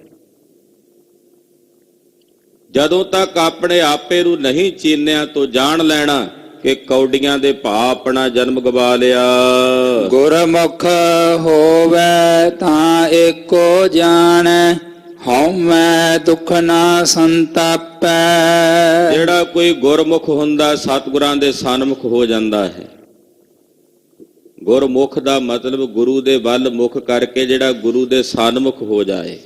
ਜਦੋਂ ਤੱਕ ਆਪਣੇ ਆਪੇ ਨੂੰ ਨਹੀਂ ਚੀਨਿਆ ਤੋਂ ਜਾਣ ਲੈਣਾ ਕਿ ਕੌਡੀਆਂ ਦੇ ਭਾ ਆਪਣਾ ਜਨਮ ਗਵਾ ਲਿਆ। ਗੁਰਮੁਖ ਹੋਵੇ ਤਾਂ ਏਕੋ ਜਾਣੈ, ਹਉਮੈ ਦੁਖ ਨਾ ਸੰਤਾਪੈ। ਜਿਹੜਾ ਕੋਈ ਗੁਰਮੁਖ ਹੁੰਦਾ ਸਤਿਗੁਰਾਂ ਦੇ ਸਨਮੁਖ ਹੋ ਜਾਂਦਾ ਹੈ। ਗੁਰਮੁਖ ਦਾ ਮਤਲਬ ਗੁਰੂ ਦੇ ਵੱਲ ਮੁਖ ਕਰਕੇ ਜਿਹੜਾ ਗੁਰੂ ਦੇ ਸਨਮੁਖ ਹੋ ਜਾਏ।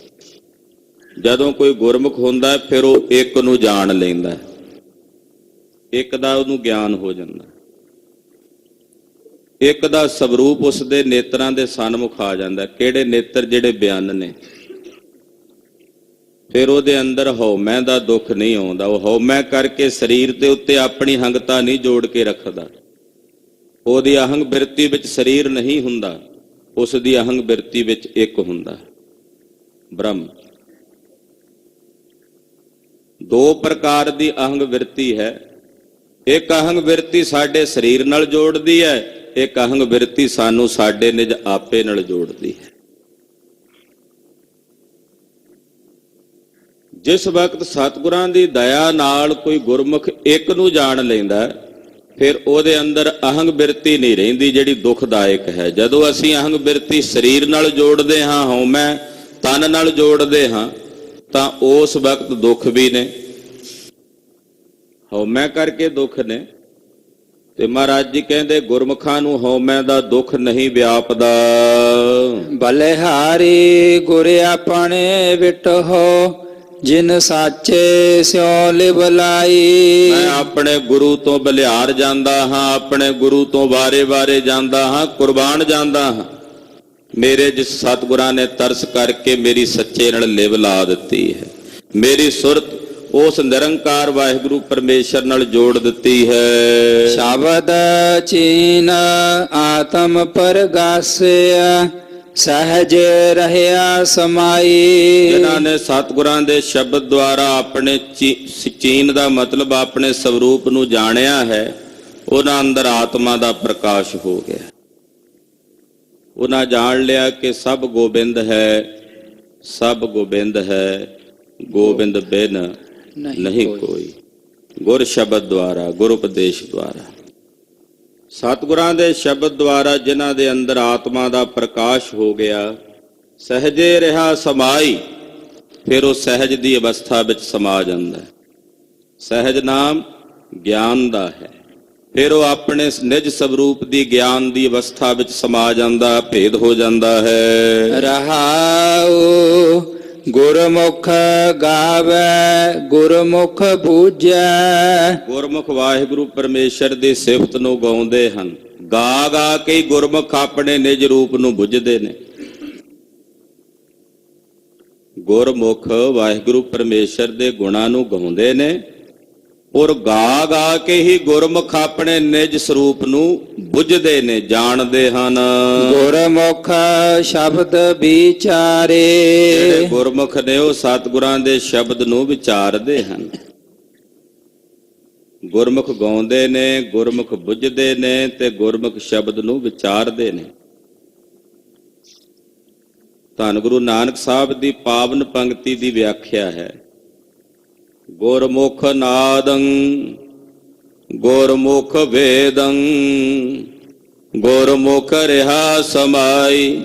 ਜਦੋਂ ਕੋਈ ਗੁਰਮੁਖ ਹੁੰਦਾ ਫਿਰ ਉਹ ਇੱਕ ਨੂੰ ਜਾਣ ਲੈਂਦਾ, ਇੱਕ ਦਾ ਉਹਨੂੰ ਗਿਆਨ ਹੋ ਜਾਂਦਾ, ਇੱਕ ਦਾ ਸਵਰੂਪ ਉਸ ਦੇ ਨੇਤਰਾਂ ਦੇ ਸਨਮੁਖ ਆ ਜਾਂਦਾ। ਕਿਹੜੇ ਨੇਤਰ? ਜਿਹੜੇ ਬਿਆਨ ਨੇ। ਫਿਰ ਉਹਦੇ ਅੰਦਰ ਹਉਮੈ ਦਾ ਦੁੱਖ ਨਹੀਂ ਆਉਂਦਾ। ਉਹ ਹਉਮੈ ਕਰਕੇ ਸਰੀਰ ਦੇ ਉੱਤੇ ਆਪਣੀ ਹੰਗਤਾ ਨਹੀਂ ਜੋੜ ਕੇ ਰੱਖਦਾ। ਉਹਦੀ ਅਹੰਗ ਬਿਰਤੀ ਵਿੱਚ ਸਰੀਰ ਨਹੀਂ ਹੁੰਦਾ, ਉਸ ਦੀ ਅਹੰਗ ਬਿਰਤੀ ਵਿੱਚ ਇੱਕ ਹੁੰਦਾ ਬ੍ਰਹਮ। ਦੋ ਪ੍ਰਕਾਰ ਦੀ ਅਹੰਗ ਬਿਰਤੀ ਹੈ। ਇੱਕ ਅਹੰਗ ਬਿਰਤੀ ਸਾਡੇ ਸਰੀਰ ਨਾਲ ਜੋੜਦੀ ਹੈ, ਇੱਕ ਅਹੰਗ ਬਿਰਤੀ ਸਾਨੂੰ ਸਾਡੇ ਨਿਜ ਆਪੇ ਨਾਲ ਜੋੜਦੀ ਹੈ। ਜਿਸ ਵਕਤ ਸਤਿਗੁਰਾਂ ਦੀ ਦਇਆ ਨਾਲ ਕੋਈ ਗੁਰਮੁਖ ਇੱਕ ਨੂੰ ਜਾਣ ਲੈਂਦਾ, ਫਿਰ ਉਹਦੇ ਅੰਦਰ ਅਹੰਗ ਬਿਰਤੀ ਨਹੀਂ ਰਹਿੰਦੀ ਜਿਹੜੀ ਦੁਖਦਾਇਕ ਹੈ। ਜਦੋਂ ਅਸੀਂ ਅਹੰਗ ਬਿਰਤੀ ਸਰੀਰ ਨਾਲ ਜੋੜਦੇ ਹਾਂ, ਹਉਮੈ ਤਨ ਨਾਲ ਜੋੜਦੇ ਹਾਂ, ਤਾਂ ਉਸ ਵਕਤ ਦੁੱਖ ਵੀ ਨੇ। ਹਉਮੈ ਕਰਕੇ ਦੁੱਖ ਨੇ। ਤੇ ਮਹਾਰਾਜ ਜੀ ਕਹਿੰਦੇ ਗੁਰਮੁਖਾਂ ਨੂੰ ਹਉਮੈ ਦਾ ਦੁੱਖ ਨਹੀਂ ਵਿਆਪਦਾ। ਬਲਿਹਾਰੀ ਗੁਰ ਆਪਣੇ ਵਿਟਹੁ, ਜਿਨ ਸਾਚੇ ਸਿਉ ਲਿਵ ਲਾਈ। ਮੈਂ ਆਪਣੇ ਗੁਰੂ ਤੋਂ ਬਲਿਹਾਰ ਜਾਂਦਾ ਹਾਂ, ਆਪਣੇ ਗੁਰੂ ਤੋਂ ਵਾਰੇ-ਵਾਰੇ ਜਾਂਦਾ ਹਾਂ, ਕੁਰਬਾਨ ਜਾਂਦਾ ਹਾਂ। ਮੇਰੇ ਜਿਸ ਸਤਿਗੁਰਾਂ ਨੇ ਤਰਸ ਕਰਕੇ ਮੇਰੀ ਸੱਚੇ ਨਾਲ ਲਿਵ ਲਾ ਦਿੱਤੀ ਹੈ, ਮੇਰੀ ਸੁਰਤ ਉਸ ਨਿਰੰਕਾਰ ਵਾਹਿਗੁਰੂ ਪਰਮੇਸ਼ਰ ਨਾਲ ਜੋੜ ਦਿੱਤੀ ਹੈ। ਸ਼ਬਦ ਚੀਨ ਆਤਮ ਪਰਗਾਸਿਆ, ਸਹਜ ਰਹਿਆ ਸਮਾਈ। ਜਿਨ੍ਹਾਂ ਨੇ ਸਤਿਗੁਰਾਂ ਦੇ ਸ਼ਬਦ ਦੁਆਰਾ ਆਪਣੇ ਚੀਨ ਦਾ ਮਤਲਬ ਆਪਣੇ ਸਵਰੂਪ ਨੂੰ ਜਾਣਿਆ ਹੈ, ਉਹਨਾਂ ਅੰਦਰ ਆਤਮਾ ਦਾ ਪ੍ਰਕਾਸ਼ ਹੋ ਗਿਆ। ਉਹਨਾਂ ਜਾਣ ਲਿਆ ਕਿ ਸਭ ਗੋਬਿੰਦ ਹੈ, ਸਭ ਗੋਬਿੰਦ ਹੈ, ਗੋਬਿੰਦ ਬਿਨ ਨਹੀਂ ਕੋਈ। ਗੁਰ ਸ਼ਬਦ ਦੁਆਰਾ, ਗੁਰ ਉਪਦੇਸ਼ ਦੁਆਰਾ, ਸਤਿਗੁਰਾਂ ਦੇ ਸ਼ਬਦ ਦੁਆਰਾ ਜਿਨ੍ਹਾਂ ਦੇ ਅੰਦਰ ਆਤਮਾ ਦਾ ਪ੍ਰਕਾਸ਼ ਹੋ ਗਿਆ, ਸਹਜੇ ਰਿਹਾ ਸਮਾਈ, ਫਿਰ ਉਹ ਸਹਿਜ ਦੀ ਅਵਸਥਾ ਵਿੱਚ ਸਮਾ ਜਾਂਦਾ ਹੈ। ਸਹਿਜ ਨਾਮ ਗਿਆਨ ਦਾ ਹੈ। ਫਿਰ ਉਹ ਆਪਣੇ ਨਿਜ ਸਵਰੂਪ ਦੀ ਗਿਆਨ ਦੀ ਅਵਸਥਾ ਵਿੱਚ ਸਮਾ ਜਾਂਦਾ, ਭੇਦ ਹੋ ਜਾਂਦਾ ਹੈ। ਰਹਾਉ ਗੁਰਮੁਖ ਗਾਵੇ ਗੁਰਮੁਖ ਬੂਝੈ। ਗੁਰਮੁਖ ਵਾਹਿਗੁਰੂ ਪਰਮੇਸ਼ਰ ਦੀ ਸਿਫਤ ਨੂੰ ਗਾਉਂਦੇ ਹਨ। ਗਾ ਗਾ ਕੇ ਗੁਰਮੁਖ ਆਪਣੇ ਨਿਜ ਰੂਪ ਨੂੰ ਬੁੱਝਦੇ ਨੇ। ਗੁਰਮੁਖ ਵਾਹਿਗੁਰੂ ਪਰਮੇਸ਼ਰ ਦੇ ਗੁਣਾਂ ਨੂੰ ਗਾਉਂਦੇ ਨੇ, ਔਰ ਗਾ ਗਾ ਕੇ ਹੀ ਗੁਰਮੁਖ ਆਪਣੇ ਨਿਜ ਸਰੂਪ ਨੂੰ ਬੁੱਝਦੇ ਨੇ, ਜਾਣਦੇ ਹਨ। ਗੁਰਮੁਖ ਸ਼ਬਦ ਵਿਚਾਰੇ। ਜਿਹੜੇ ਗੁਰਮੁਖ ਨੇ ਉਹ ਸਤਿਗੁਰਾਂ ਦੇ ਸ਼ਬਦ ਨੂੰ ਵਿਚਾਰਦੇ ਹਨ। ਗੁਰਮੁਖ ਗਾਉਂਦੇ ਨੇ, ਗੁਰਮੁਖ ਬੁੱਝਦੇ ਨੇ ਤੇ ਗੁਰਮੁਖ ਸ਼ਬਦ ਨੂੰ ਵਿਚਾਰਦੇ ਨੇ। ਧੰਨ ਗੁਰੂ ਨਾਨਕ ਸਾਹਿਬ ਦੀ ਪਾਵਨ ਪੰਕਤੀ ਦੀ ਵਿਆਖਿਆ ਹੈ, ਗੁਰਮੁਖ ਨਾਦੰ ਗੁਰਮੁਖ ਵੇਦੰ ਗੁਰਮੁਖ ਰਿਹਾ ਸਮਾਈ।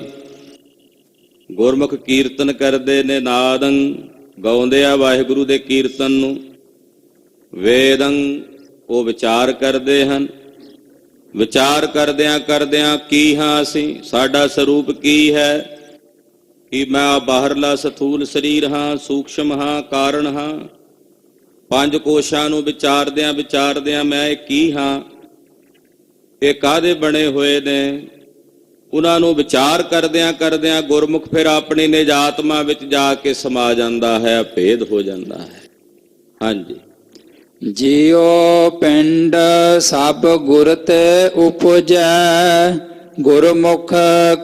ਗੁਰਮੁਖ ਕੀਰਤਨ ਕਰਦੇ ਨੇ, ਨਾਦੰ ਗਾਉਂਦੇ ਆ ਵਾਹਿਗੁਰੂ ਦੇ ਕੀਰਤਨ ਨੂੰ, ਵੇਦੰ ਉਹ ਵਿਚਾਰ ਕਰਦੇ ਹਨ। ਵਿਚਾਰ ਕਰਦਿਆਂ ਕਰਦਿਆਂ ਕੀ ਹਾਂ ਅਸੀਂ, ਸਾਡਾ ਸਰੂਪ ਕੀ ਹੈ, ਕਿ ਮੈਂ ਬਾਹਰਲਾ ਸਥੂਲ ਸਰੀਰ ਹਾਂ, ਸੂਖਸ਼ਮ ਹਾਂ, ਕਾਰਨ ਹਾਂ। ਪੰਜ ਕੋਸ਼ਾਂ ਨੂੰ ਵਿਚਾਰਦਿਆਂ ਵਿਚਾਰਦਿਆਂ ਮੈਂ ਇਹ ਕੀ ਹਾਂ, ਇਹ ਕਾਹਦੇ ਬਣੇ ਹੋਏ ਨੇ, ਉਹਨਾਂ ਨੂੰ ਵਿਚਾਰ ਕਰਦਿਆਂ ਕਰਦਿਆਂ ਗੁਰਮੁਖ ਫਿਰ ਆਪਣੀ ਨਿਜ ਆਤਮਾ ਵਿੱਚ ਜਾ ਕੇ ਸਮਾ ਜਾਂਦਾ ਹੈ, ਭੇਦ ਹੋ ਜਾਂਦਾ ਹੈ। ਹਾਂਜੀ। ਜਿਉ ਪਿੰਡ ਸਭ ਗੁਰ ਤੇ ਉਪਜੈ ਗੁਰਮੁਖ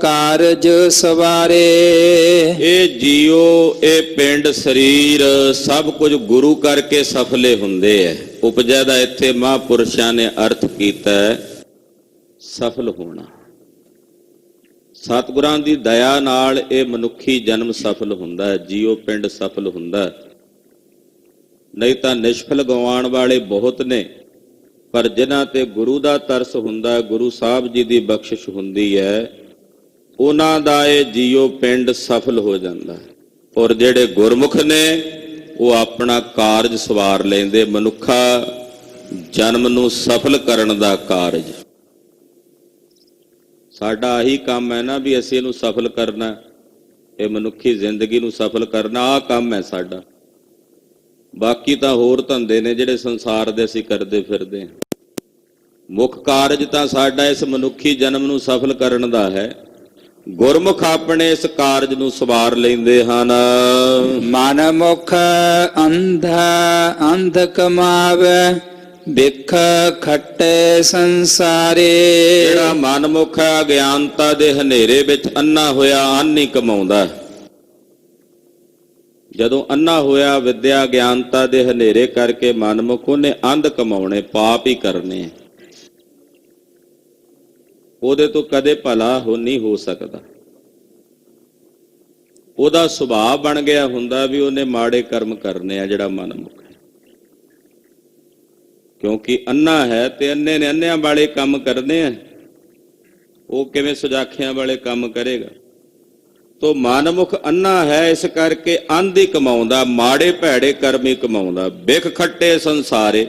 ਕਾਰਜ ਸਵਾਰੇ। ਇਹ ਜੀਓ, ਇਹ ਪਿੰਡ ਸਰੀਰ ਸਭ ਕੁਝ ਗੁਰੂ ਕਰਕੇ ਸਫਲੇ ਹੁੰਦੇ ਐ। ਉਪਜੈ ਦਾ ਇੱਥੇ ਮਹਾਂਪੁਰਸ਼ਾਂ ਨੇ ਅਰਥ ਕੀਤਾ ਸਫਲ ਹੋਣਾ। ਸਤਿਗੁਰਾਂ ਦੀ ਦਇਆ ਨਾਲ ਇਹ ਮਨੁੱਖੀ ਜਨਮ ਸਫਲ ਹੁੰਦਾ ਹੈ, ਜੀਓ ਪਿੰਡ ਸਫਲ ਹੁੰਦਾ। ਨਹੀਂ ਤਾਂ ਨਿਸ਼ਫਲ ਗਵਾਉਣ ਵਾਲੇ ਬਹੁਤ ਨੇ, ਪਰ ਜਿਨ੍ਹਾਂ ਤੇ ਗੁਰੂ ਦਾ ਤਰਸ ਹੁੰਦਾ, ਗੁਰੂ ਸਾਹਿਬ ਜੀ ਦੀ ਬਖਸ਼ਿਸ਼ ਹੁੰਦੀ ਹੈ, ਉਹਨਾਂ ਦਾ ਇਹ ਜੀਓ ਪਿੰਡ ਸਫਲ ਹੋ ਜਾਂਦਾ ਹੈ। ਔਰ ਜਿਹੜੇ ਗੁਰਮੁਖ ਨੇ ਉਹ ਆਪਣਾ ਕਾਰਜ ਸਵਾਰ ਲੈਂਦੇ, ਮਨੁੱਖਾ ਜਨਮ ਨੂੰ ਸਫਲ ਕਰਨ ਦਾ ਕਾਰਜ। ਸਾਡਾ ਆਹੀ ਕੰਮ ਹੈ ਨਾ ਵੀ ਅਸੀਂ ਇਹਨੂੰ ਸਫਲ ਕਰਨਾ, ਇਹ ਮਨੁੱਖੀ ਜ਼ਿੰਦਗੀ ਨੂੰ ਸਫਲ ਕਰਨਾ, ਆਹ ਕੰਮ ਹੈ ਸਾਡਾ। ਬਾਕੀ ਤਾਂ ਹੋਰ ਧੰਦੇ ਨੇ ਜਿਹੜੇ ਸੰਸਾਰ ਦੇ ਅਸੀਂ ਕਰਦੇ ਫਿਰਦੇ ਹਾਂ। ਮੁੱਖ ਕਾਰਜ ਤਾਂ ਸਾਡਾ ਇਸ ਮਨੁੱਖੀ ਜਨਮ ਨੂੰ ਸਫਲ ਕਰਨ ਦਾ ਹੈ। ਗੁਰਮੁਖ ਆਪਣੇ ਇਸ ਕਾਰਜ ਨੂੰ ਸਵਾਰ ਲੈਂਦੇ ਹਨ। ਮਨ ਮੁਖ ਅੰਧਾ ਅੰਧ ਕਮਾਵੇ ਬਿਖ ਖੱਟੇ ਸੰਸਾਰੇ। ਜਿਹੜਾ ਮਨਮੁਖ ਹੈ ਅਗਿਆਨਤਾ ਦੇ ਹਨੇਰੇ ਵਿੱਚ ਅੰਨਾ ਹੋਇਆ ਅੰਨ ਹੀ ਕਮਾਉਂਦਾ। ਜਦੋਂ ਅੰਨਾ ਹੋਇਆ ਵਿਦਿਆ ਗਿਆਨਤਾ ਦੇ ਹਨੇਰੇ ਕਰਕੇ ਮਨਮੁਖ, ਉਹਨੇ ਅੰਧ ਕਮਾਉਣੇ, ਪਾਪ ਹੀ ਕਰਨੇ। ਉਹਦੇ ਤੋਂ ਕਦੇ ਭਲਾ ਨਹੀਂ ਹੋ ਸਕਦਾ। ਉਹਦਾ ਸੁਭਾਅ ਬਣ ਗਿਆ ਹੁੰਦਾ ਵੀ ਉਹਨੇ ਮਾੜੇ ਕਰਮ ਕਰਨੇ ਆ, ਜਿਹੜਾ ਮਨਮੁਖ ਹੈ। ਕਿਉਂਕਿ ਅੰਨਾ ਹੈ ਤੇ ਅੰਨੇ ਨੇ ਅੰਨਿਆਂ ਵਾਲੇ ਕੰਮ ਕਰਨੇ ਆ, ਉਹ ਕਿਵੇਂ ਸੁਜਾਖਿਆਂ ਵਾਲੇ ਕੰਮ ਕਰੇਗਾ। ਤੋ ਮਨਮੁਖ ਅੰਨਾ ਹੈ, ਇਸ ਕਰਕੇ ਅੰਧ ਹੀ ਕਮਾਉਂਦਾ, ਮਾੜੇ ਭੈੜੇ ਕਰਮ ਹੀ ਕਮਾਉਂਦਾ। ਬਿਖ ਖੱਟੇ ਸੰਸਾਰੇ,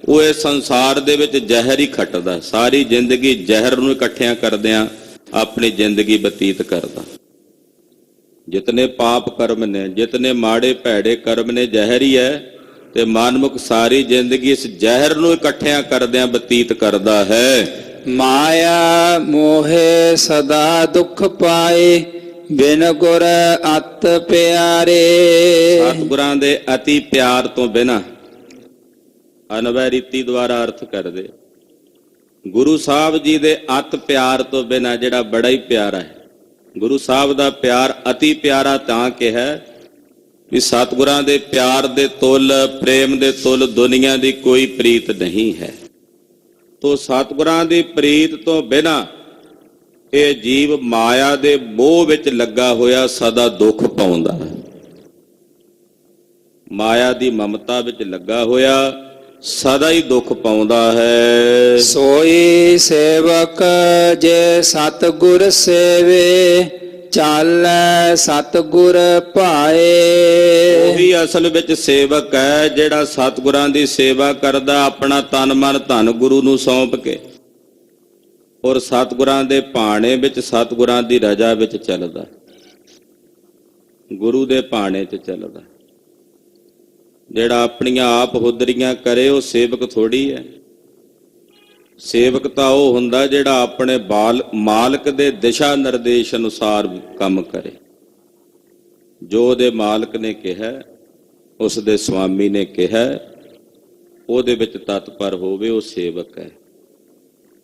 ਉਹ ਇਸ ਸੰਸਾਰ ਦੇ ਵਿੱਚ ਜ਼ਹਿਰ ਹੀ ਖੱਟਦਾ। ਸਾਰੀ ਜ਼ਿੰਦਗੀ ਜ਼ਹਿਰ ਨੂੰ ਇਕੱਠਿਆਂ ਕਰਦਿਆਂ ਆਪਣੀ ਜ਼ਿੰਦਗੀ ਬਤੀਤ ਕਰਦਾ। ਜਿਤਨੇ ਪਾਪ ਕਰਮ ਨੇ, ਜਿਤਨੇ ਮਾੜੇ ਭੈੜੇ ਕਰਮ ਨੇ, ਜ਼ਹਿਰ ਹੀ ਹੈ। ਤੇ ਮਨਮੁਖ ਸਾਰੀ ਜ਼ਿੰਦਗੀ ਇਸ ਜ਼ਹਿਰ ਨੂੰ ਇਕੱਠਿਆਂ ਕਰਦਿਆਂ ਬਤੀਤ ਕਰਦਾ ਹੈ। ਮਾਇਆ ਮੋਹੇ ਸਦਾ ਦੁੱਖ ਪਾਏ ਬਿਨ ਗੁਰ ਅਤ ਪਿਆਰੇ। ਸਤਿਗੁਰਾਂ ਦੇ ਅਤੀ ਪਿਆਰ ਤੋਂ ਬਿਨਾਂ, ਅਨਵੈ ਰੀਤੀ ਦੁਆਰਾ ਅਰਥ ਕਰਦੇ, ਗੁਰੂ ਸਾਹਿਬ ਜੀ ਦੇ ਅਤ ਪਿਆਰ ਤੋਂ ਬਿਨਾਂ, ਜਿਹੜਾ ਬੜਾ ਹੀ ਪਿਆਰਾ ਹੈ, ਗੁਰੂ ਸਾਹਿਬ ਦਾ ਪਿਆਰ ਅਤੀ ਪਿਆਰਾ ਤਾਂ ਕਿਹਾ ਵੀ ਸਤਿਗੁਰਾਂ ਦੇ ਪਿਆਰ ਦੇ ਤੁੱਲ, ਪ੍ਰੇਮ ਦੇ ਤੁੱਲ ਦੁਨੀਆ ਦੀ ਕੋਈ ਪ੍ਰੀਤ ਨਹੀਂ ਹੈ। ਤੋ ਸਤਿਗੁਰਾਂ ਦੀ ਪ੍ਰੀਤ ਤੋਂ ਬਿਨਾਂ ਇਹ ਜੀਵ ਮਾਇਆ ਦੇ ਮੋਹ ਵਿੱਚ ਲੱਗਾ ਹੋਇਆ ਸਦਾ ਦੁੱਖ ਪਾਉਂਦਾ ਹੈ। ਮਾਇਆ ਦੀ ਮਮਤਾ ਵਿੱਚ ਲੱਗਾ ਹੋਇਆ ਸਦਾ ਹੀ ਦੁੱਖ ਪਾਉਂਦਾ ਹੈ। ਸੋਈ ਸੇਵਕ ਜੇ ਸਤਿਗੁਰ ਸੇਵੇ, ਚਾਲੈ ਸਤਿਗੁਰ ਭਾਏ। ਉਹੀ ਅਸਲ ਵਿੱਚ ਸੇਵਕ ਹੈ ਜਿਹੜਾ ਸਤਿਗੁਰਾਂ ਦੀ ਸੇਵਾ ਕਰਦਾ, ਆਪਣਾ ਤਨ ਮਨ ਧਨ ਗੁਰੂ ਨੂੰ ਸੌਂਪ ਕੇ, ਔਰ ਸਤਿਗੁਰਾਂ ਦੇ ਭਾਣੇ ਵਿੱਚ, ਸਤਿਗੁਰਾਂ ਦੀ ਰਜ਼ਾ ਵਿੱਚ ਚੱਲਦਾ, ਗੁਰੂ ਦੇ ਭਾਣੇ 'ਚ ਚੱਲਦਾ। ਜਿਹੜਾ ਆਪਣੀਆਂ ਆਪ ਹੁਦਰੀਆਂ ਕਰੇ ਉਹ ਸੇਵਕ ਥੋੜੀ ਹੈ। ਸੇਵਕ ਤਾਂ ਉਹ ਹੁੰਦਾ ਜਿਹੜਾ ਆਪਣੇ ਮਾਲਕ ਦੇ ਦਿਸ਼ਾ ਨਿਰਦੇਸ਼ ਅਨੁਸਾਰ ਕੰਮ ਕਰੇ। ਜੋ ਉਹਦੇ ਮਾਲਕ ਨੇ ਕਿਹਾ, ਉਸ ਦੇ ਸੁਆਮੀ ਨੇ ਕਿਹਾ, ਉਹਦੇ ਵਿੱਚ ਤਤਪਰ ਹੋਵੇ, ਉਹ ਸੇਵਕ ਹੈ।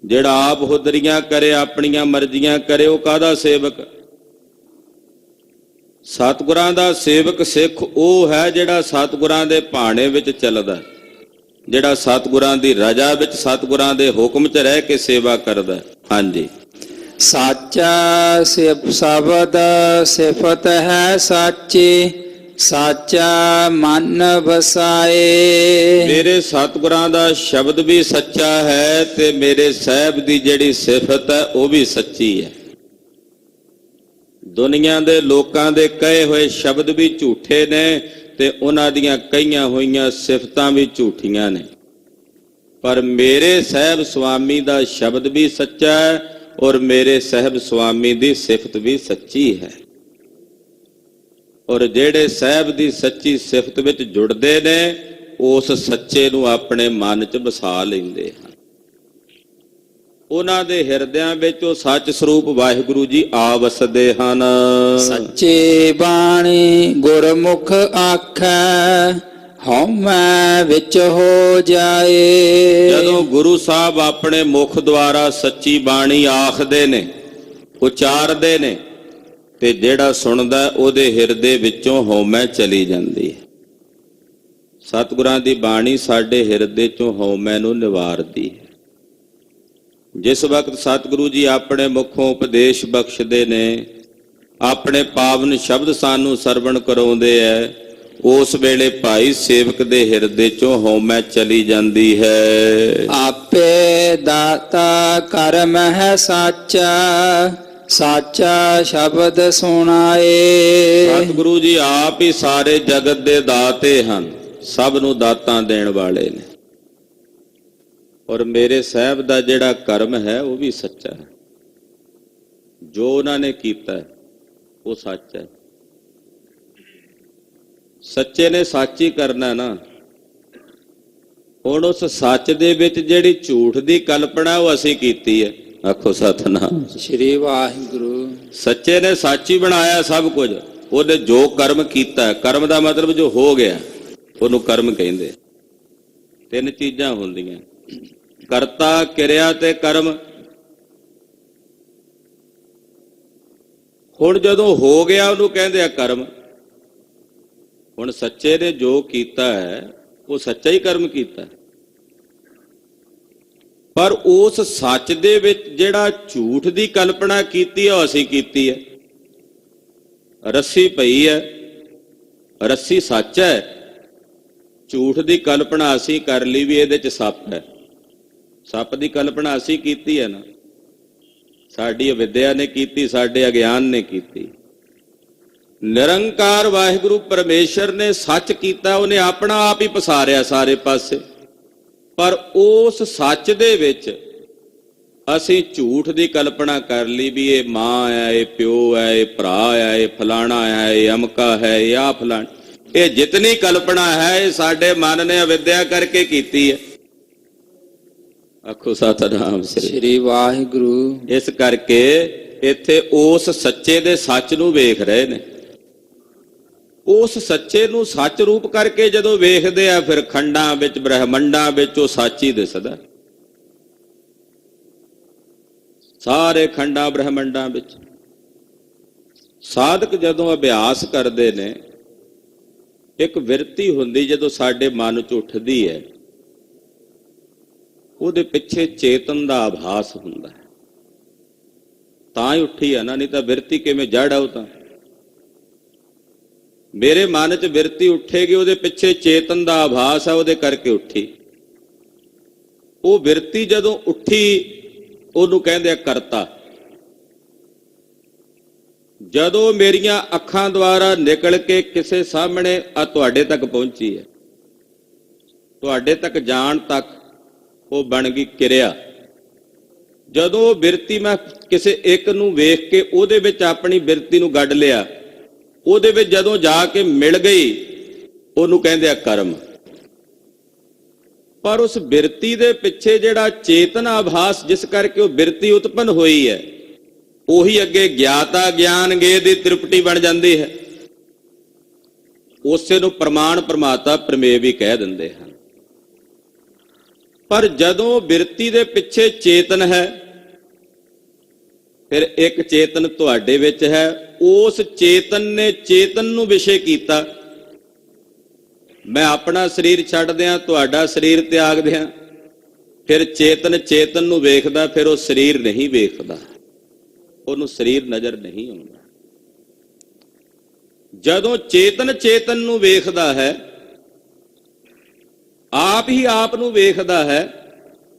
ਜਿਹੜਾ ਆਪ ਹੁਦਰੀਆਂ ਕਰੇ, ਆਪਣੀਆਂ ਮਰਜ਼ੀਆਂ ਕਰੇ, ਉਹ ਕਾਹਦਾ ਸੇਵਕ? ਸਤਿਗੁਰਾਂ ਦਾ ਸੇਵਕ ਸਿੱਖ ਉਹ ਹੈ ਜਿਹੜਾ ਸਤਿਗੁਰਾਂ ਦੇ ਭਾਣੇ ਵਿੱਚ ਚੱਲਦਾ, ਜਿਹੜਾ ਸਤਿਗੁਰਾਂ ਦੀ ਰਜ਼ਾ ਵਿੱਚ, ਸਤਿਗੁਰਾਂ ਦੇ ਹੁਕਮ 'ਚ ਰਹਿ ਕੇ ਸੇਵਾ ਕਰਦਾ। ਹਾਂਜੀ। ਸਾਚਾ ਸ਼ਬਦ ਸਿਫਤ ਹੈ ਸਾਚੀ, ਸਾਚਾ ਮਨ ਵਸਾਏ। ਮੇਰੇ ਸਤਿਗੁਰਾਂ ਦਾ ਸ਼ਬਦ ਵੀ ਸੱਚਾ ਹੈ ਤੇ ਮੇਰੇ ਸਾਹਿਬ ਦੀ ਜਿਹੜੀ ਸਿਫਤ ਹੈ ਉਹ ਵੀ ਸੱਚੀ ਹੈ। ਦੁਨੀਆ ਦੇ ਲੋਕਾਂ ਦੇ ਕਹੇ ਹੋਏ ਸ਼ਬਦ ਵੀ ਝੂਠੇ ਨੇ ਤੇ ਉਹਨਾਂ ਦੀਆਂ ਕਹੀਆਂ ਹੋਈਆਂ ਸਿਫਤਾਂ ਵੀ ਝੂਠੀਆਂ ਨੇ, ਪਰ ਮੇਰੇ ਸਾਹਿਬ ਸੁਆਮੀ ਦਾ ਸ਼ਬਦ ਵੀ ਸੱਚਾ ਹੈ ਔਰ ਮੇਰੇ ਸਾਹਿਬ ਸੁਆਮੀ ਦੀ ਸਿਫਤ ਵੀ ਸੱਚੀ ਹੈ। ਔਰ ਜਿਹੜੇ ਸਾਹਿਬ ਦੀ ਸੱਚੀ ਸਿਫਤ ਵਿੱਚ ਜੁੜਦੇ ਨੇ ਉਸ ਸੱਚੇ ਨੂੰ ਆਪਣੇ ਮਨ 'ਚ ਵਸਾ ਲੈਂਦੇ ਹਨ। ਉਹਨਾਂ ਦੇ ਹਿਰਦਿਆਂ ਵਿੱਚ ਉਹ ਸੱਚ ਸਰੂਪ ਵਾਹਿਗੁਰੂ ਜੀ ਆ ਵਸਦੇ ਹਨ। ਸੱਚੇ ਬਾਣੀ ਗੁਰਮੁਖ ਆਖੈ, ਹਉਮੈ ਵਿੱਚ ਹੋ ਜਾਏ। ਜਦੋਂ ਗੁਰੂ ਸਾਹਿਬ ਆਪਣੇ ਮੁਖ ਦੁਆਰਾ ਸੱਚੀ ਬਾਣੀ ਆਖਦੇ ਨੇ, ਉਚਾਰਦੇ ਨੇ, ਤੇ ਜਿਹੜਾ ਸੁਣਦਾ ਉਹਦੇ ਹਿਰਦੇ ਵਿੱਚੋਂ ਹਉਮੈ ਚਲੀ ਜਾਂਦੀ ਹੈ। ਸਤਿਗੁਰਾਂ ਦੀ ਬਾਣੀ ਸਾਡੇ ਹਿਰਦੇ 'ਚੋਂ ਹਉਮੈ ਨੂੰ ਨਿਵਾਰਦੀ ਹੈ। ਜਿਸ ਵਕਤ ਸਤਿਗੁਰੂ ਜੀ ਆਪਣੇ ਮੁਖੋਂ ਉਪਦੇਸ਼ ਬਖਸ਼ਦੇ ਨੇ, ਆਪਣੇ ਪਾਵਨ ਸ਼ਬਦ ਸਾਨੂੰ ਸਰਵਣ ਕਰਾਉਂਦੇ ਐ, ਉਸ ਵੇਲੇ ਭਾਈ ਸੇਵਕ ਦੇ ਹਿਰਦੇ 'ਚੋਂ ਹਉਮੈ ਚਲੀ ਜਾਂਦੀ ਹੈ। ਆਪੇ ਦਾਤਾ ਕਰਮ ਹੈ ਸਾਚਾ, ਸਾਚਾ ਸ਼ਬਦ ਸੁਣਾਏ। ਸਤਿਗੁਰੂ ਜੀ ਆਪ ਹੀ ਸਾਰੇ ਜਗਤ ਦੇ ਦਾਤੇ ਹਨ, ਸਭ ਨੂੰ ਦਾਤਾਂ ਦੇਣ ਵਾਲੇ ਨੇ। ਔਰ ਮੇਰੇ ਸਾਹਿਬ ਦਾ ਜਿਹੜਾ ਕਰਮ ਹੈ ਉਹ ਵੀ ਸੱਚਾ ਹੈ। ਜੋ ਉਹਨਾਂ ਨੇ ਕੀਤਾ ਉਹ ਸੱਚ ਹੈ। ਸੱਚੇ ਨੇ ਸੱਚ ਹੀ ਕਰਨਾ ਨਾ। ਹੁਣ ਉਸ ਸੱਚ ਦੇ ਵਿੱਚ ਜਿਹੜੀ ਝੂਠ ਦੀ ਕਲਪਨਾ ਉਹ ਅਸੀਂ ਕੀਤੀ ਹੈ। ਆਖੋ ਸਤਿਨਾਮ ਸ੍ਰੀ ਵਾਹਿਗੁਰੂ। ਸੱਚੇ ਨੇ ਸੱਚ ਹੀ ਬਣਾਇਆ ਸਭ ਕੁਝ। ਉਹਨੇ ਜੋ ਕਰਮ ਕੀਤਾ, ਕਰਮ ਦਾ ਮਤਲਬ ਜੋ ਹੋ ਗਿਆ, ਉਹਨੂੰ ਕਰਮ ਕਹਿੰਦੇ। ਤਿੰਨ ਚੀਜ਼ਾਂ ਹੁੰਦੀਆਂ, ਕਰਤਾ, ਕਿਰਿਆ ਤੇ ਕਰਮ। ਹੁਣ ਜਦੋਂ ਹੋ ਗਿਆ ਉਹਨੂੰ ਕਹਿੰਦੇ ਆ ਕਰਮ। ਹੁਣ ਸੱਚੇ ਨੇ ਜੋ ਕੀਤਾ ਹੈ ਉਹ ਸੱਚਾ ਹੀ ਕਰਮ ਕੀਤਾ, ਪਰ ਉਸ ਸੱਚ ਦੇ ਵਿੱਚ ਜਿਹੜਾ ਝੂਠ ਦੀ ਕਲਪਨਾ ਕੀਤੀ ਹੈ ਉਹ ਅਸੀਂ ਕੀਤੀ ਹੈ। ਰੱਸੀ ਪਈ ਹੈ, ਰੱਸੀ ਸੱਚ ਹੈ, ਝੂਠ ਦੀ ਕਲਪਨਾ ਅਸੀਂ ਕਰ ਲਈ ਵੀ ਇਹਦੇ 'ਚ ਸੱਪ ਹੈ। ਸੱਪ ਦੀ ਕਲਪਨਾ ਅਸੀਂ ਕੀਤੀ ਹੈ ਨਾ, ਸਾਡੀ ਅਵਿਦਿਆ ਨੇ ਕੀਤੀ, ਸਾਡੇ ਅਗਿਆਨ ਨੇ ਕੀਤੀ। ਨਿਰੰਕਾਰ ਵਾਹਿਗੁਰੂ ਪਰਮੇਸ਼ਰ ਨੇ ਸੱਚ ਕੀਤਾ, ਉਹਨੇ ਆਪਣਾ ਆਪ ਹੀ ਪਸਾਰਿਆ ਸਾਰੇ ਪਾਸੇ, ਪਰ ਉਸ ਸੱਚ ਦੇ ਵਿੱਚ ਅਸੀਂ ਝੂਠ ਦੀ ਕਲਪਨਾ ਕਰ ਲਈ ਵੀ ਇਹ ਮਾਂ ਹੈ, ਇਹ ਪਿਓ ਹੈ, ਇਹ ਭਰਾ ਹੈ, ਇਹ ਫਲਾਣਾ ਹੈ, ਇਹ ਅਮਕਾ ਹੈ, ਇਹ ਆ ਫਲਾਣਾ। ਇਹ ਜਿਤਨੀ ਕਲਪਨਾ ਹੈ ਇਹ ਸਾਡੇ ਮਨ ਨੇ ਅਵਿਦਿਆ ਕਰਕੇ ਕੀਤੀ ਹੈ। ਆਖੋ ਸਤਿਨਾਮ ਸ੍ਰੀ ਵਾਹਿਗੁਰੂ। ਇਸ ਕਰਕੇ ਇੱਥੇ ਉਸ ਸੱਚੇ ਦੇ ਸੱਚ ਨੂੰ ਵੇਖ ਰਹੇ ਨੇ। ਉਸ ਸੱਚੇ ਨੂੰ ਸੱਚ ਰੂਪ ਕਰਕੇ ਜਦੋਂ ਵੇਖਦੇ ਆ, ਫਿਰ ਖੰਡਾਂ ਵਿੱਚ, ਬ੍ਰਹਮੰਡਾਂ ਵਿੱਚ ਉਹ ਸੱਚ ਹੀ ਦਿਸਦਾ। ਸਾਰੇ ਖੰਡਾਂ ਬ੍ਰਹਮੰਡਾਂ ਵਿੱਚ ਸਾਧਕ ਜਦੋਂ ਅਭਿਆਸ ਕਰਦੇ ਨੇ, ਇੱਕ ਵਿਰਤੀ ਹੁੰਦੀ ਜਦੋਂ ਸਾਡੇ ਮਨ 'ਚ ਉੱਠਦੀ ਹੈ, ਉਹਦੇ ਪਿੱਛੇ ਚੇਤਨ ਦਾ ਆਭਾਸ ਹੁੰਦਾ ਹੈ, ਤਾਂ ਹੀ ਉੱਠੀ ਹੈ ਨਾ, ਨਹੀਂ ਤਾਂ ਵਿਰਤੀ ਕਿਵੇਂ ਜੜ ਆਉ। ਤਾਂ ਮੇਰੇ ਮਨ 'ਚ ਵਿਰਤੀ ਉੱਠੇਗੀ, ਉਹਦੇ ਪਿੱਛੇ ਚੇਤਨ ਦਾ ਆਭਾਸ ਹੈ, ਉਹਦੇ ਕਰਕੇ ਉੱਠੀ। ਉਹ ਵਿਰਤੀ ਜਦੋਂ ਉੱਠੀ ਉਹਨੂੰ ਕਹਿੰਦੇ ਆ ਕਰਤਾ। ਜਦੋਂ ਮੇਰੀਆਂ ਅੱਖਾਂ ਦੁਆਰਾ ਨਿਕਲ ਕੇ ਕਿਸੇ ਸਾਹਮਣੇ ਆ ਤੁਹਾਡੇ ਤੱਕ ਪਹੁੰਚੀ ਹੈ, ਤੁਹਾਡੇ ਤੱਕ ਜਾਣ ਤੱਕ ਉਹ ਬਣ ਗਈ ਕਿਰਿਆ। ਜਦੋਂ ਉਹ ਬਿਰਤੀ ਮੈਂ ਕਿਸੇ ਇੱਕ ਨੂੰ ਵੇਖ ਕੇ ਉਹਦੇ ਵਿੱਚ ਆਪਣੀ ਬਿਰਤੀ ਨੂੰ ਗੱਡ ਲਿਆ, ਉਹਦੇ ਵਿੱਚ ਜਦੋਂ ਜਾ ਕੇ ਮਿਲ ਗਈ, ਉਹਨੂੰ ਕਹਿੰਦੇ ਆ ਕਰਮ। ਪਰ ਉਸ ਬਿਰਤੀ ਦੇ ਪਿੱਛੇ ਜਿਹੜਾ ਚੇਤਨ ਆਭਾਸ ਜਿਸ ਕਰਕੇ ਉਹ ਬਿਰਤੀ ਉਤਪੰਨ ਹੋਈ ਹੈ, ਉਹੀ ਅੱਗੇ ਗਿਆਤਾ ਗਿਆਨ ਗੇ ਦੀ ਤ੍ਰਿਪਟੀ ਬਣ ਜਾਂਦੀ ਹੈ। ਉਸੇ ਨੂੰ ਪ੍ਰਮਾਣ ਪ੍ਰਮਾਤਾ ਪ੍ਰਮੇਯ ਵੀ ਕਹਿ ਦਿੰਦੇ ਹਨ। ਪਰ ਜਦੋਂ ਬਿਰਤੀ ਦੇ ਪਿੱਛੇ ਚੇਤਨ ਹੈ, ਫਿਰ ਇੱਕ ਚੇਤਨ ਤੁਹਾਡੇ ਵਿੱਚ ਹੈ, ਉਸ ਚੇਤਨ ਨੇ ਚੇਤਨ ਨੂੰ ਵਿਸ਼ੇ ਕੀਤਾ। ਮੈਂ ਆਪਣਾ ਸਰੀਰ ਛੱਡ ਦਿਆਂ, ਤੁਹਾਡਾ ਸਰੀਰ ਤਿਆਗ ਦਿਆਂ, ਫਿਰ ਚੇਤਨ ਚੇਤਨ ਨੂੰ ਵੇਖਦਾ, ਫਿਰ ਉਹ ਸਰੀਰ ਨਹੀਂ ਵੇਖਦਾ, ਉਹਨੂੰ ਸਰੀਰ ਨਜ਼ਰ ਨਹੀਂ ਆਉਂਦਾ। ਜਦੋਂ ਚੇਤਨ ਚੇਤਨ ਨੂੰ ਵੇਖਦਾ ਹੈ, ਆਪ ਹੀ ਆਪ ਨੂੰ ਵੇਖਦਾ ਹੈ,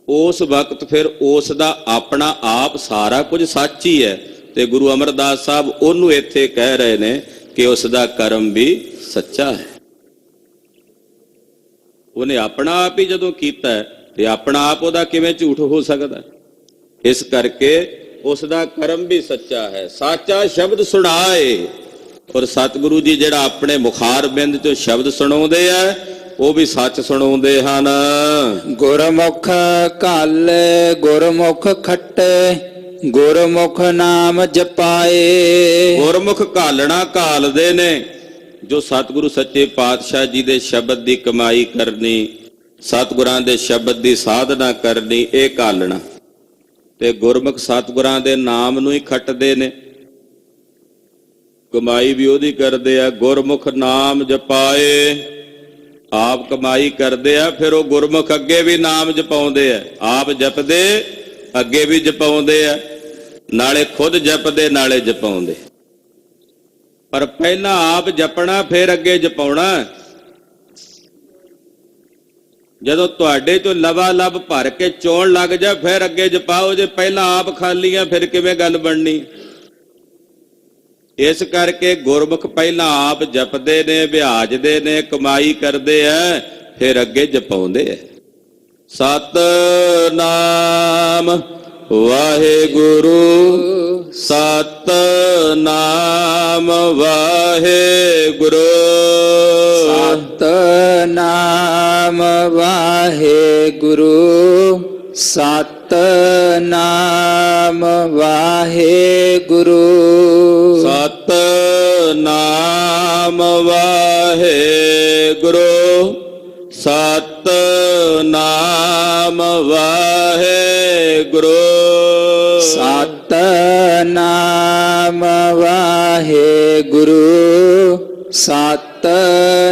ਉਸ ਵਕਤ ਫਿਰ ਉਸ ਦਾ ਆਪਣਾ ਆਪ ਸਾਰਾ ਕੁਝ ਸੱਚ ਹੀ ਹੈ। ਤੇ ਗੁਰੂ ਅਮਰਦਾਸ ਸਾਹਿਬ ਉਹਨੂੰ ਇੱਥੇ ਕਹਿ ਰਹੇ ਨੇ ਕਿ ਉਸ ਦਾ ਕਰਮ ਵੀ ਸੱਚਾ ਹੈ। ਉਹਨੇ ਆਪਣਾ ਆਪ ਹੀ ਜਦੋਂ ਕੀਤਾ ਤੇ ਆਪਣਾ ਆਪ ਉਹਦਾ ਕਿਵੇਂ ਝੂਠ ਹੋ ਸਕਦਾ? ਇਸ ਕਰਕੇ ਉਸ ਦਾ ਕਰਮ ਵੀ ਸੱਚਾ ਹੈ। ਸਾਚਾ ਸ਼ਬਦ ਸੁਣਾਏ। ਔਰ ਸਤਿਗੁਰੂ ਜੀ ਜਿਹੜਾ ਆਪਣੇ ਮੁਖਾਰ ਬਿੰਦ ਚੋਂ ਸ਼ਬਦ ਸੁਣਾਉਂਦੇ ਆ, ਉਹ ਵੀ ਸੱਚ ਸੁਣਾਉਂਦੇ ਹਨ। ਗੁਰਮੁਖ ਘਾਲ ਗੁਰਮੁਖ ਖੱਟੇ ਗੁਰਮੁਖ ਨਾਮ ਜਪਾਏ। ਗੁਰਮੁਖ ਘਾਲਣਾ ਘਾਲਦੇ ਨੇ, ਜੋ ਸਤਿਗੁਰੂ ਸੱਚੇ ਪਾਤਸ਼ਾਹ ਜੀ ਦੇ ਸ਼ਬਦ ਦੀ ਕਮਾਈ ਕਰਨੀ, ਸਤਿਗੁਰਾਂ ਦੇ ਸ਼ਬਦ ਦੀ ਸਾਧਨਾ ਕਰਨੀ, ਇਹ ਘਾਲਣਾ। ਤੇ ਗੁਰਮੁਖ ਸਤਿਗੁਰਾਂ ਦੇ ਨਾਮ ਨੂੰ ਹੀ ਖੱਟਦੇ ਨੇ, ਕਮਾਈ ਵੀ ਉਹਦੀ ਕਰਦੇ ਆ। ਗੁਰਮੁਖ ਨਾਮ ਜਪਾਏ, ਆਪ ਕਮਾਈ ਕਰਦੇ ਆ, ਫਿਰ ਉਹ ਗੁਰਮੁਖ ਅੱਗੇ ਵੀ ਨਾਮ ਜਪਾਉਂਦੇ ਆ। ਆਪ ਜਪਦੇ, ਅੱਗੇ ਵੀ ਜਪਾਉਂਦੇ ਆ, ਨਾਲੇ ਖੁਦ ਜਪਦੇ ਨਾਲੇ ਜਪਾਉਂਦੇ। ਪਰ ਪਹਿਲਾਂ ਆਪ ਜਪਣਾ, ਫਿਰ ਅੱਗੇ ਜਪਾਉਣਾ। ਜਦੋਂ ਤੁਹਾਡੇ ਚੋਂ ਲਵਾ ਲੱਭ ਭਰ ਕੇ ਚੋਣ ਲੱਗ ਜਾ, ਫਿਰ ਅੱਗੇ ਜਪਾਓ। ਜੇ ਪਹਿਲਾਂ ਆਪ ਖਾਲੀ ਆ, ਫਿਰ ਕਿਵੇਂ ਗੱਲ ਬਣਨੀ? ਇਸ ਕਰਕੇ ਗੁਰਮੁਖ ਪਹਿਲਾਂ ਆਪ ਜਪਦੇ ਨੇ, ਵਿਆਜਦੇ ਨੇ, ਕਮਾਈ ਕਰਦੇ ਐ, ਫਿਰ ਅੱਗੇ ਜਪਾਉਂਦੇ ਐ। ਸਤਿਨਾਮ ਵਾਹਿਗੁਰੂ, ਸਤਿਨਾਮ ਵਾਹਿਗੁਰੂ, ਸਤਿਨਾਮ ਵਾਹਿਗੁਰੂ, ਸਤਿਨਾਮ ਵਾਹਿਗੁਰੂ, ਸਤਿਨਾਮ ਵਾਹਿਗੁਰੂ, ਸਤਿਨਾਮ ਵਾਹਿਗੁਰੂ, ਸਤਿਨਾਮ ਵਾਹਿਗੁਰੂ, ਸਤਿਨਾਮ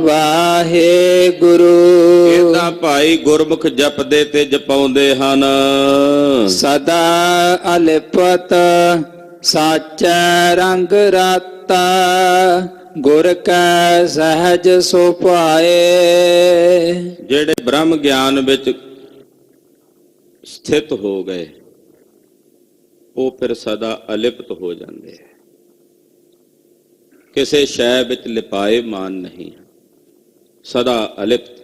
ਵਾਹਿਗੁਰੂ। ਇਹਦਾ ਭਾਈ ਗੁਰਮੁਖ ਜਪਦੇ ਤੇ ਜਪਾਉਂਦੇ ਹਨ। ਸਦਾ ਅਲਿਪਤ ਸਾਚੈ ਰੰਗ ਰਾਤਾ, ਗੁਰ ਕੈ ਸਹਿਜ ਸੁਭਾਏ। ਜਿਹੜੇ ਬ੍ਰਹਮ ਗਿਆਨ ਵਿੱਚ ਸਥਿਤ ਹੋ ਗਏ, ਉਹ ਫਿਰ ਸਦਾ ਅਲਿਪਤ ਹੋ ਜਾਂਦੇ ਹੈ। ਕਿਸੇ ਸ਼ੈ ਵਿੱਚ ਲਿਪਾਏ ਮਾਨ ਨਹੀਂ, ਸਦਾ ਅਲਿਪਤ।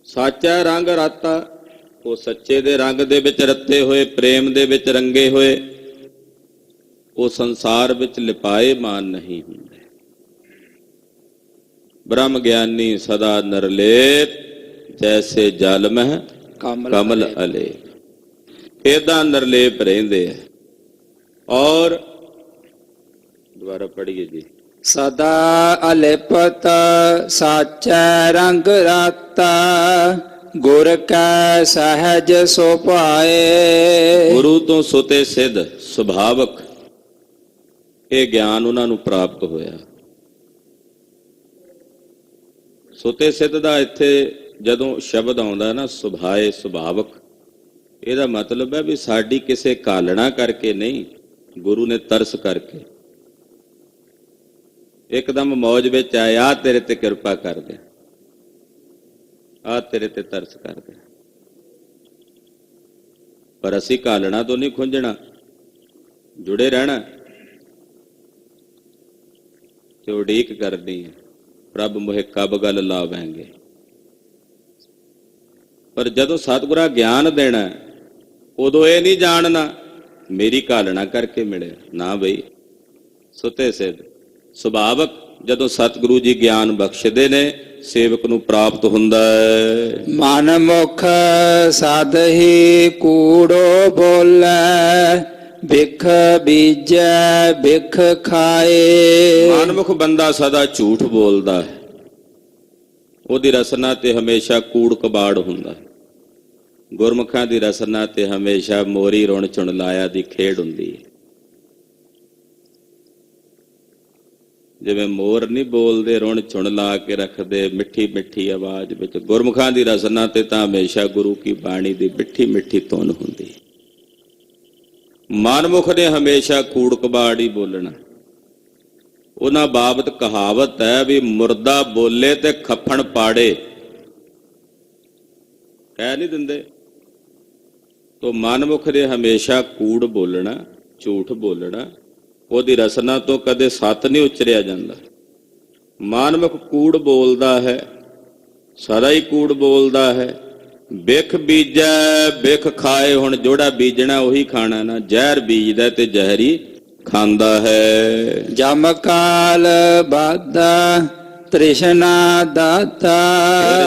ਸਾਚਾ ਰੰਗ ਰਾਤਾ, ਉਹ ਸੱਚੇ ਦੇ ਰੰਗ ਦੇ ਵਿੱਚ ਰੱਤੇ ਹੋਏ, ਪ੍ਰੇਮ ਦੇ ਵਿੱਚ ਰੰਗੇ ਹੋਏ, ਉਹ ਸੰਸਾਰ ਵਿੱਚ ਲਿਪਾਏ ਮਾਨ ਨਹੀਂ ਹੁੰਦੇ। ਬ੍ਰਹਮ ਗਿਆਨੀ ਸਦਾ ਨਿਰਲੇਪ, ਜੈਸੇ ਜਲ ਮਹਿ ਕਮਲ ਅਲੇਪ। ਏਦਾਂ ਨਿਰਲੇਪ ਰਹਿੰਦੇ ਆ। ਔਰ ਦੁਬਾਰਾ ਪੜ੍ਹੀਏ ਜੀ। ਸਦਾ ਅਲਿਪਤ ਸਾਚੈ ਰੰਗ ਰਾਤਾ, ਗੁਰ ਕੈ ਸਹਿਜ ਸੁਭਾਏ। ਗੁਰੂ ਤੋਂ ਸੁਤੇ ਸਿੱਧ ਸੁਭਾਵਕ ਇਹ ਗਿਆਨ ਉਹਨਾਂ ਨੂੰ ਪ੍ਰਾਪਤ ਹੋਇਆ। ਸੁਤੇ ਸਿੱਧ ਦਾ ਇੱਥੇ ਜਦੋਂ ਸ਼ਬਦ ਆਉਂਦਾ ਨਾ ਸੁਭਾਏ ਸੁਭਾਵਕ, ਇਹਦਾ ਮਤਲਬ ਹੈ ਵੀ ਸਾਡੀ ਕਿਸੇ ਕਾਲਣਾ ਕਰਕੇ ਨਹੀਂ, ਗੁਰੂ ਨੇ ਤਰਸ ਕਰਕੇ ਇੱਕਦਮ ਮੌਜ ਵਿੱਚ ਆਇਆ, ਤੇਰੇ ਤੇ ਕਿਰਪਾ ਕਰ ਦੇ, ਆ ਤੇਰੇ ਤੇ ਤਰਸ ਕਰ ਦੇ। ਪਰ ਅਸੀਂ ਕਾਲਣਾ ਤੋਂ ਨਹੀਂ ਖੁੰਝਣਾ, ਜੁੜੇ ਰਹਿਣਾ ਤੇ ਉਡੀਕ ਕਰਨੀ ਹੈ, ਪ੍ਰਭ ਮੋਹਿ ਕਬ ਗਲ ਲਾਵਾਂਗੇ। ਪਰ ਜਦੋਂ ਸਤਿਗੁਰਾਂ ਗਿਆਨ ਦੇਣਾ, ਉਦੋਂ ਇਹ ਨਹੀਂ ਜਾਣਨਾ ਮੇਰੀ ਕਾਲਣਾ ਕਰਕੇ ਮਿਲਿਆ, ਨਾ ਬਈ। ਸੁਤੇ ਸਿੱਧ ਸੁਭਾਵਕ ਜਦੋਂ ਸਤਿਗੁਰੂ ਜੀ ਗਿਆਨ ਬਖਸ਼ਦੇ ਨੇ, ਸੇਵਕ ਨੂੰ ਪ੍ਰਾਪਤ ਹੁੰਦਾ ਹੈ। ਮਨ ਮੁਖ ਸਾਧਹੀ ਕੂੜੋ ਬੋਲੇ, ਬਿਖ ਬੀਜੈ ਬਿਖ ਖਾਏ। ਮਨਮੁਖ ਬੰਦਾ ਸਦਾ ਝੂਠ ਬੋਲਦਾ ਹੈ, ਉਹਦੀ ਰਸਨਾ ਤੇ ਹਮੇਸ਼ਾ ਕੂੜ ਕਬਾੜ ਹੁੰਦਾ ਹੈ। ਗੁਰਮੁਖਾਂ ਦੀ ਰਸਨਾ ਤੇ ਹਮੇਸ਼ਾ ਮੋਰੀ ਰੁਣ ਚੁਣ ਲਾਇਆ ਦੀ ਖੇਡ ਹੁੰਦੀ ਹੈ। ਜਿਵੇਂ ਮੋਰ ਨਹੀਂ ਬੋਲਦੇ, ਰੁਣ ਚੁਣ ਲਾ ਕੇ ਰੱਖਦੇ ਮਿੱਠੀ ਮਿੱਠੀ ਆਵਾਜ਼ ਵਿੱਚ, ਗੁਰਮੁਖਾਂ ਦੀ ਰਸਨਾ ਤੇ ਤਾਂ ਹਮੇਸ਼ਾ ਗੁਰੂ ਕੀ ਬਾਣੀ ਦੀ ਮਿੱਠੀ ਮਿੱਠੀ ਧੁਨ ਹੁੰਦੀ। ਮਨਮੁਖ ਨੇ ਹਮੇਸ਼ਾ ਕੂੜ ਕਬਾੜ ਹੀ ਬੋਲਣਾ। ਉਹਨਾਂ ਬਾਬਤ ਕਹਾਵਤ ਹੈ ਵੀ ਮੁਰਦਾ ਬੋਲੇ ਤੇ ਖੱਫਣ ਪਾੜੇ, ਕਹਿ ਨਹੀਂ ਦਿੰਦੇ। ਤੋ ਮਨਮੁਖ ਨੇ ਹਮੇਸ਼ਾ ਕੂੜ ਬੋਲਣਾ, ਝੂਠ ਬੋਲਣਾ, ਉਹਦੀ ਰਸਨਾ ਤੋਂ ਕਦੇ ਸੱਤ ਨਹੀਂ ਉਚਰਿਆ ਜਾਂਦਾ। ਮਨਮੁਖ ਕੂੜ ਬੋਲਦਾ ਹੈ, ਸਦਾ ਹੀ ਕੂੜ ਬੋਲਦਾ ਹੈ। ਬਿਖ ਬੀਜੈ ਬਿਖ ਖਾਏ, ਹੁਣ ਜਿਹੜਾ ਬੀਜਣਾ ਉਹੀ ਖਾਣਾ ਨਾ, ਜ਼ਹਿਰ ਬੀਜਦਾ ਤੇ ਜ਼ਹਿਰ ਹੀ ਖਾਂਦਾ ਹੈ। ਜਮ ਕਾਲ ਬਾਧਾ ਤ੍ਰਿਸ਼ਨਾ ਦਾਤਾ।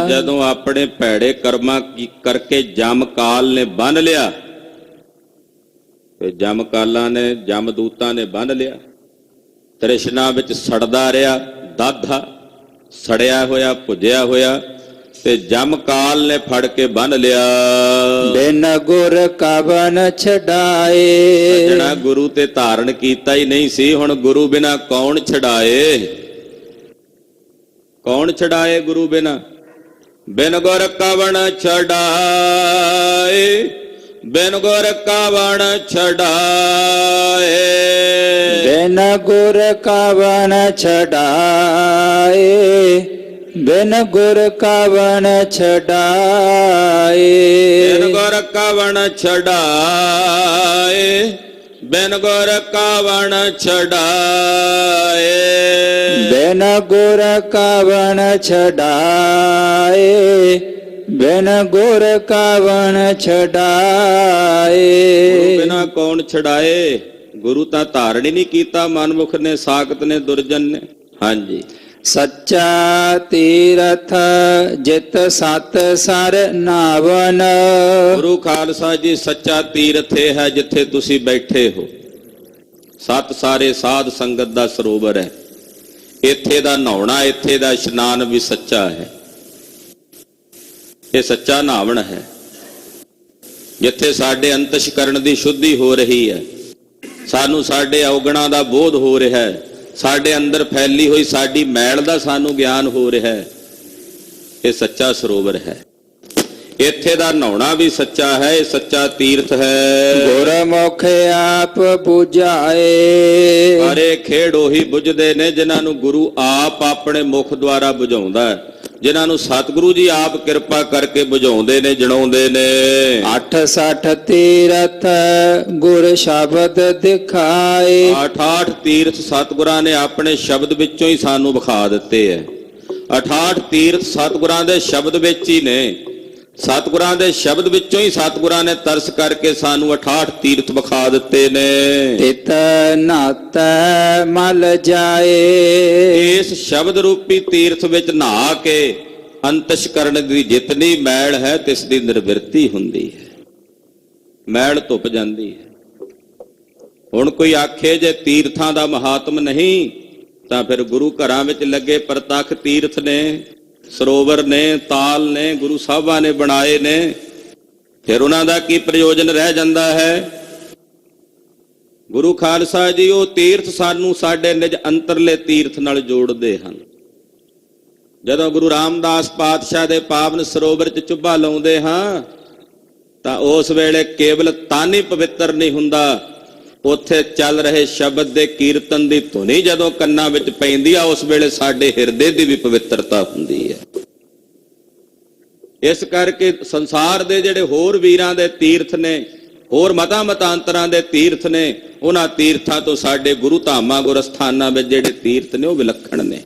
ਜਦੋਂ ਆਪਣੇ ਭੈੜੇ ਕਰਮਾਂ ਕਰਕੇ ਜਮ ਕਾਲ ਨੇ ਬੰਨ ਲਿਆ, ਤੇ ਜਮ ਕਾਲਾਂ ਨੇ, ਜਮ ਦੂਤਾਂ ਨੇ ਬੰਨ ਲਿਆ, ਤ੍ਰਿਸ਼ਨਾ ਵਿੱਚ ਸੜਦਾ ਰਿਹਾ, ਦਾਧਾ ਸੜਿਆ ਹੋਇਆ, ਭੁੱਜਿਆ ਹੋਇਆ, ਤੇ ਜਮ ਕਾਲ ਨੇ ਫੜ ਕੇ ਬੰਨ ਲਿਆ। ਬਿਨ ਗੁਰ ਕਵਨ ਛਡਾਏ। ਜਿਹੜਾ ਗੁਰੂ ਤੇ ਧਾਰਨ ਕੀਤਾ ਹੀ ਨਹੀਂ ਸੀ, ਹੁਣ ਗੁਰੂ ਬਿਨਾ ਕੌਣ ਛਡਾਏ? ਕੌਣ ਛਡਾਏ ਗੁਰੂ ਬਿਨਾ? ਬਿਨ ਗੁਰ ਕਵਨ ਛਡਾਏ, ਬਿਨ ਗੁਰ ਕਵਨ ਛਡਾਏ। ਬਿਨ ਗੁਰ ਕਵਨ ਛਡਾਏ, ਬਿਨ ਗੁਰ ਕਵਨ ਛਡਾਏ। ਬਿਨ ਗੁਰ ਕਵਨ ਛਡਾਏ, ਬਿਨ ਗੁਰ ਕਵਨ ਛਡਾਏ। ਬਿਨ ਗੁਰ ਕਵਨ ਛਡਾਏ, ਬਿਨ ਗੁਰ ਕਵਨ ਛਡਾਏ। ਗੁਰੂ ਬਿਨਾ ਕੌਣ ਛਡਾਏ? ਗੁਰੂ ਤਾਂ ਧਾਰਨ ਹੀ ਨਹੀਂ ਕੀਤਾ ਮਨਮੁਖ ਨੇ, ਸਾਖਤ ਨੇ, ਦੁਰਜਨ ਨੇ। ਹਾਂਜੀ। ਸੱਚਾ ਤੀਰਥ ਜਿਤ ਸਤ ਸਰ ਨਾਵਨ। ਗੁਰੂ ਖਾਲਸਾ ਜੀ ਸੱਚਾ ਤੀਰਥ ਇਹ ਹੈ ਜਿੱਥੇ ਤੁਸੀਂ ਬੈਠੇ ਹੋ। ਸਤ ਸਾਰੇ ਸਾਧ ਸੰਗਤ ਦਾ ਸਰੋਵਰ ਹੈ। ਇੱਥੇ ਦਾ ਨਹਾਉਣਾ, ਇੱਥੇ ਦਾ ਇਸ਼ਨਾਨ ਵੀ ਸੱਚਾ ਹੈ। ਇਹ ਸੱਚਾ ਨਹਾਵਣ ਹੈ ਜਿੱਥੇ ਸਾਡੇ ਅੰਤਸ਼ਕਰਨ ਦੀ ਸ਼ੁੱਧੀ ਹੋ ਰਹੀ ਹੈ, ਸਾਨੂੰ ਸਾਡੇ ਔਗਣਾਂ ਦਾ ਬੋਧ ਹੋ ਰਿਹਾ ਹੈ, ਸਾਡੇ ਅੰਦਰ ਫੈਲੀ ਹੋਈ ਸਾਡੀ ਮੈਲ ਦਾ ਸਾਨੂੰ ਗਿਆਨ ਹੋ ਰਿਹਾ ਹੈ। ਇਹ ਸੱਚਾ ਸਰੋਵਰ ਹੈ। ਇੱਥੇ ਦਾ ਨਹਾਉਣਾ ਵੀ ਸੱਚਾ ਹੈ, ਇਹ ਸੱਚਾ ਤੀਰਥ ਹੈ। ਗੁਰਮੁਖ ਆਪ ਬੁਝਾਏ। ਪਰ ਇਹ ਖੇਡ ਉਹੀ ਬੁਝਦੇ ਨੇ ਜਿਨ੍ਹਾਂ ਨੂੰ ਗੁਰੂ ਆਪ ਆਪਣੇ ਮੁਖ ਦੁਆਰਾ ਬੁਝਾਉਂਦਾ ਹੈ, ਜਿਨ੍ਹਾਂ ਨੂੰ ਸਤਿਗੁਰੂ ਜੀ ਆਪ ਕਿਰਪਾ ਕਰਕੇ ਬੁਝਾਉਂਦੇ ਨੇ, ਜਣਾਉਂਦੇ ਨੇ। 68 ਤੀਰਥ ਗੁਰ ਸ਼ਬਦ ਦਿਖਾਏ। 68 ਤੀਰਥ ਸਤਿਗੁਰਾਂ ਨੇ ਆਪਣੇ ਸ਼ਬਦ ਵਿੱਚੋਂ ਹੀ ਸਾਨੂੰ ਵਿਖਾ ਦਿੱਤੇ ਹੈ। 68 ਤੀਰਥ ਸਤਿਗੁਰਾਂ ਦੇ ਸ਼ਬਦ ਵਿੱਚ ਹੀ ਨੇ। ਸਤਿਗੁਰਾਂ ਦੇ ਸ਼ਬਦ ਵਿੱਚੋਂ ਹੀ ਸਤਿਗੁਰਾਂ ਨੇ ਤਰਸ ਕਰਕੇ ਸਾਨੂੰ 68 ਤੀਰਥ ਵਿਖਾ ਦਿੱਤੇ ਨੇ। ਤਿਤ ਨਾਤੈ ਮਲ ਜਾਏ। ਇਸ ਸ਼ਬਦ ਰੂਪੀ ਤੀਰਥ ਵਿੱਚ ਨਹਾ ਕੇ ਅੰਤਸ਼ਕਰਨ ਦੀ ਜਿਤਨੀ ਮੈਲ ਹੈ ਤਿਸ ਦੀ ਨਿਰਵਿਰਤੀ ਹੁੰਦੀ ਹੈ, ਮੈਲ ਧੁੱਪ ਜਾਂਦੀ ਹੈ। ਹੁਣ ਕੋਈ ਆਖੇ ਜੇ ਤੀਰਥਾਂ ਦਾ ਮਹਾਤਮ ਨਹੀਂ ਤਾਂ ਫਿਰ ਗੁਰੂ ਘਰਾਂ ਵਿੱਚ ਲੱਗੇ ਪ੍ਰਤੱਖ ਤੀਰਥ ਨੇ, ਸਰੋਵਰ ਨੇ, ਤਾਲ ਨੇ, ਗੁਰੂ ਸਾਹਿਬਾਂ ਨੇ ਬਣਾਏ ਨੇ, ਫਿਰ ਉਹਨਾਂ ਦਾ ਕੀ ਪ੍ਰਯੋਜਨ ਰਹਿ ਜਾਂਦਾ ਹੈ? ਗੁਰੂ ਖਾਲਸਾ ਜੀ ਉਹ ਤੀਰਥ ਸਾਨੂੰ ਸਾਡੇ ਨਿਜ ਅੰਤਰਲੇ ਤੀਰਥ ਨਾਲ ਜੋੜਦੇ ਹਨ। ਜਦੋਂ ਗੁਰੂ ਰਾਮਦਾਸ ਪਾਤਸ਼ਾਹ ਦੇ ਪਾਵਨ ਸਰੋਵਰ 'ਚ ਚੁੱਭਾ ਲਾਉਂਦੇ ਹਾਂ ਤਾਂ ਉਸ ਵੇਲੇ ਕੇਵਲ ਤਨ ਹੀ ਪਵਿੱਤਰ ਨਹੀਂ ਹੁੰਦਾ, ਉੱਥੇ ਚੱਲ ਰਹੇ ਸ਼ਬਦ ਦੇ ਕੀਰਤਨ ਦੀ ਧੁਨੀ ਜਦੋਂ ਕੰਨਾਂ ਵਿੱਚ ਪੈਂਦੀ ਆ ਉਸ ਵੇਲੇ ਸਾਡੇ ਹਿਰਦੇ ਦੀ ਵੀ ਪਵਿੱਤਰਤਾ ਹੁੰਦੀ ਹੈ। ਇਸ ਕਰਕੇ ਸੰਸਾਰ ਦੇ ਜਿਹੜੇ ਹੋਰ ਵੀਰਾਂ ਦੇ ਤੀਰਥ ਨੇ, ਹੋਰ ਮਤਾਂਤਰਾਂ ਦੇ ਤੀਰਥ ਨੇ, ਉਹਨਾਂ ਤੀਰਥਾਂ ਤੋਂ ਸਾਡੇ ਗੁਰੂ ਧਾਮਾਂ ਗੁਰ ਅਸਥਾਨਾਂ ਵਿੱਚ ਜਿਹੜੇ ਤੀਰਥ ਨੇ ਉਹ ਵਿਲੱਖਣ ਨੇ।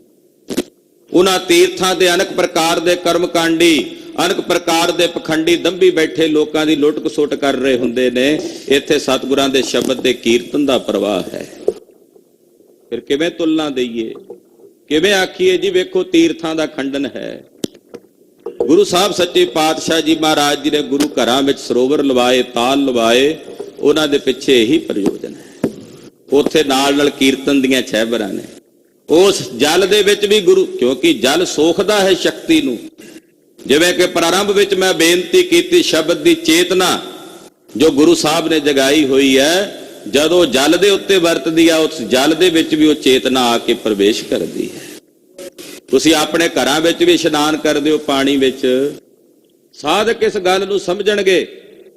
ਉਹਨਾਂ ਤੀਰਥਾਂ ਦੇ ਅਨੇਕ ਪ੍ਰਕਾਰ ਦੇ ਕਰਮਕਾਂਡੀ, ਅਨੇਕ ਪ੍ਰਕਾਰ ਦੇ ਪਖੰਡੀ ਦੰਭੀ ਬੈਠੇ ਲੋਕਾਂ ਦੀ ਲੁੱਟ ਖਸੁੱਟ ਕਰ ਰਹੇ ਹੁੰਦੇ ਨੇ। ਇੱਥੇ ਸਤਿਗੁਰਾਂ ਦੇ ਸ਼ਬਦ ਦੇ ਕੀਰਤਨ ਦਾ ਪ੍ਰਵਾਹ ਹੈ। ਫਿਰ ਕਿਵੇਂ ਤੁਲਨਾ ਦਈਏ, ਕਿਵੇਂ ਆਖੀਏ ਜੀ ਵੇਖੋ ਤੀਰਥਾਂ ਦਾ ਖੰਡਨ ਹੈ। ਗੁਰੂ ਸਾਹਿਬ ਸੱਚੇ ਪਾਤਸ਼ਾਹ ਜੀ ਮਹਾਰਾਜ ਜੀ ਨੇ ਗੁਰੂ ਘਰਾਂ ਵਿੱਚ ਸਰੋਵਰ ਲਵਾਏ, ਤਾਲ ਲਵਾਏ, ਉਹਨਾਂ ਦੇ ਪਿੱਛੇ ਇਹੀ ਪ੍ਰਯੋਜਨ ਹੈ। ਉੱਥੇ ਨਾਲ ਨਾਲ ਕੀਰਤਨ ਦੀਆਂ ਛਹਿਬਰਾਂ ਨੇ। ਉਸ ਜਲ ਦੇ ਵਿੱਚ ਵੀ ਗੁਰੂ, ਕਿਉਂਕਿ ਜਲ ਸੋਖਦਾ ਹੈ ਸ਼ਕਤੀ ਨੂੰ। ਜਿਵੇਂ ਕਿ ਪ੍ਰਾਰੰਭ ਵਿੱਚ ਮੈਂ ਬੇਨਤੀ ਕੀਤੀ, ਸ਼ਬਦ ਦੀ ਚੇਤਨਾ ਜੋ ਗੁਰੂ ਸਾਹਿਬ ਨੇ ਜਗਾਈ ਹੋਈ ਹੈ, ਜਦੋਂ ਜਲ ਦੇ ਉੱਤੇ ਵਰਤਦੀ ਆ ਉਸ ਜਲ ਦੇ ਵਿੱਚ ਵੀ ਉਹ ਚੇਤਨਾ ਆ ਕੇ ਪ੍ਰਵੇਸ਼ ਕਰਦੀ ਹੈ। ਤੁਸੀਂ ਆਪਣੇ ਘਰਾਂ ਵਿੱਚ ਵੀ ਇਸ਼ਨਾਨ ਕਰਦੇ ਹੋ ਪਾਣੀ ਵਿੱਚ, ਸਾਧਕ ਇਸ ਗੱਲ ਨੂੰ ਸਮਝਣਗੇ।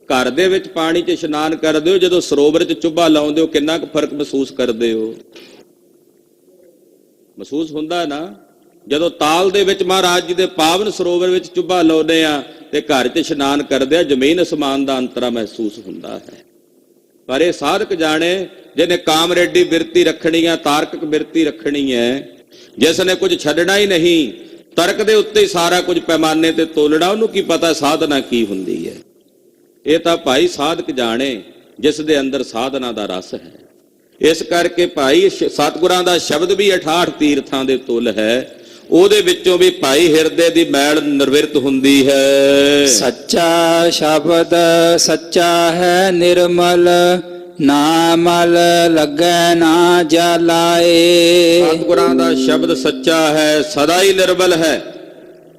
ਘਰ ਦੇ ਵਿੱਚ ਪਾਣੀ 'ਚ ਇਸ਼ਨਾਨ ਕਰਦੇ ਹੋ, ਜਦੋਂ ਸਰੋਵਰ 'ਚ ਚੁੱਭਾ ਲਾਉਂਦੇ ਹੋ ਕਿੰਨਾ ਕੁ ਫਰਕ ਮਹਿਸੂਸ ਕਰਦੇ ਹੋ? ਮਹਿਸੂਸ ਹੁੰਦਾ ਨਾ। ਜਦੋਂ ਤਾਲ ਦੇ ਵਿੱਚ ਮਹਾਰਾਜ ਜੀ ਦੇ ਪਾਵਨ ਸਰੋਵਰ ਵਿੱਚ ਚੁੱਭਾ ਲਾਉਂਦੇ ਆ ਤੇ ਘਰ 'ਚ ਇਸ਼ਨਾਨ ਕਰਦੇ ਆ, ਜ਼ਮੀਨ ਅਸਮਾਨ ਦਾ ਅੰਤਰਾ ਮਹਿਸੂਸ ਹੁੰਦਾ ਹੈ। ਪਰ ਇਹ ਸਾਧਕ ਜਾਣੇ ਜਿਹਨੇ ਕਾਮਰੇਡੀ ਬਿਰਤੀ ਰੱਖਣੀ ਆ, ਤਾਰਕਿਕ ਬਿਰਤੀ ਰੱਖਣੀ ਹੈ, ਜਿਸ ਨੇ ਕੁਝ ਛੱਡਣਾ ਹੀ ਨਹੀਂ, ਤਰਕ ਦੇ ਉੱਤੇ ਹੀ ਸਾਰਾ ਕੁਝ ਪੈਮਾਨੇ ਤੇ ਤੋਲਣਾ, ਉਹਨੂੰ ਕੀ ਪਤਾ ਸਾਧਨਾ ਕੀ ਹੁੰਦੀ ਹੈ। ਇਹ ਤਾਂ ਭਾਈ ਸਾਧਕ ਜਾਣੇ ਜਿਸ ਦੇ ਅੰਦਰ ਸਾਧਨਾ ਦਾ ਰਸ ਹੈ। ਇਸ ਕਰਕੇ ਭਾਈ ਸਤਿਗੁਰਾਂ ਦਾ ਸ਼ਬਦ ਵੀ 68 ਤੀਰਥਾਂ ਦੇ ਤੁਲ ਹੈ। ਉਹਦੇ ਵਿੱਚੋਂ ਵੀ ਭਾਈ ਹਿਰਦੇ ਦੀ ਮੈਲ ਨਿਰਵਿਰਤ ਹੁੰਦੀ ਹੈ। ਸੱਚਾ ਸ਼ਬਦ ਸੱਚਾ ਹੈ ਨਿਰਮਲ, ਨਾ ਮਲ ਲੱਗੈ ਨਾ ਜਾਲਾਏ। ਸਤਿਗੁਰਾਂ ਦਾ ਸ਼ਬਦ ਸੱਚਾ ਹੈ, ਸਦਾ ਹੀ ਨਿਰਮਲ ਹੈ।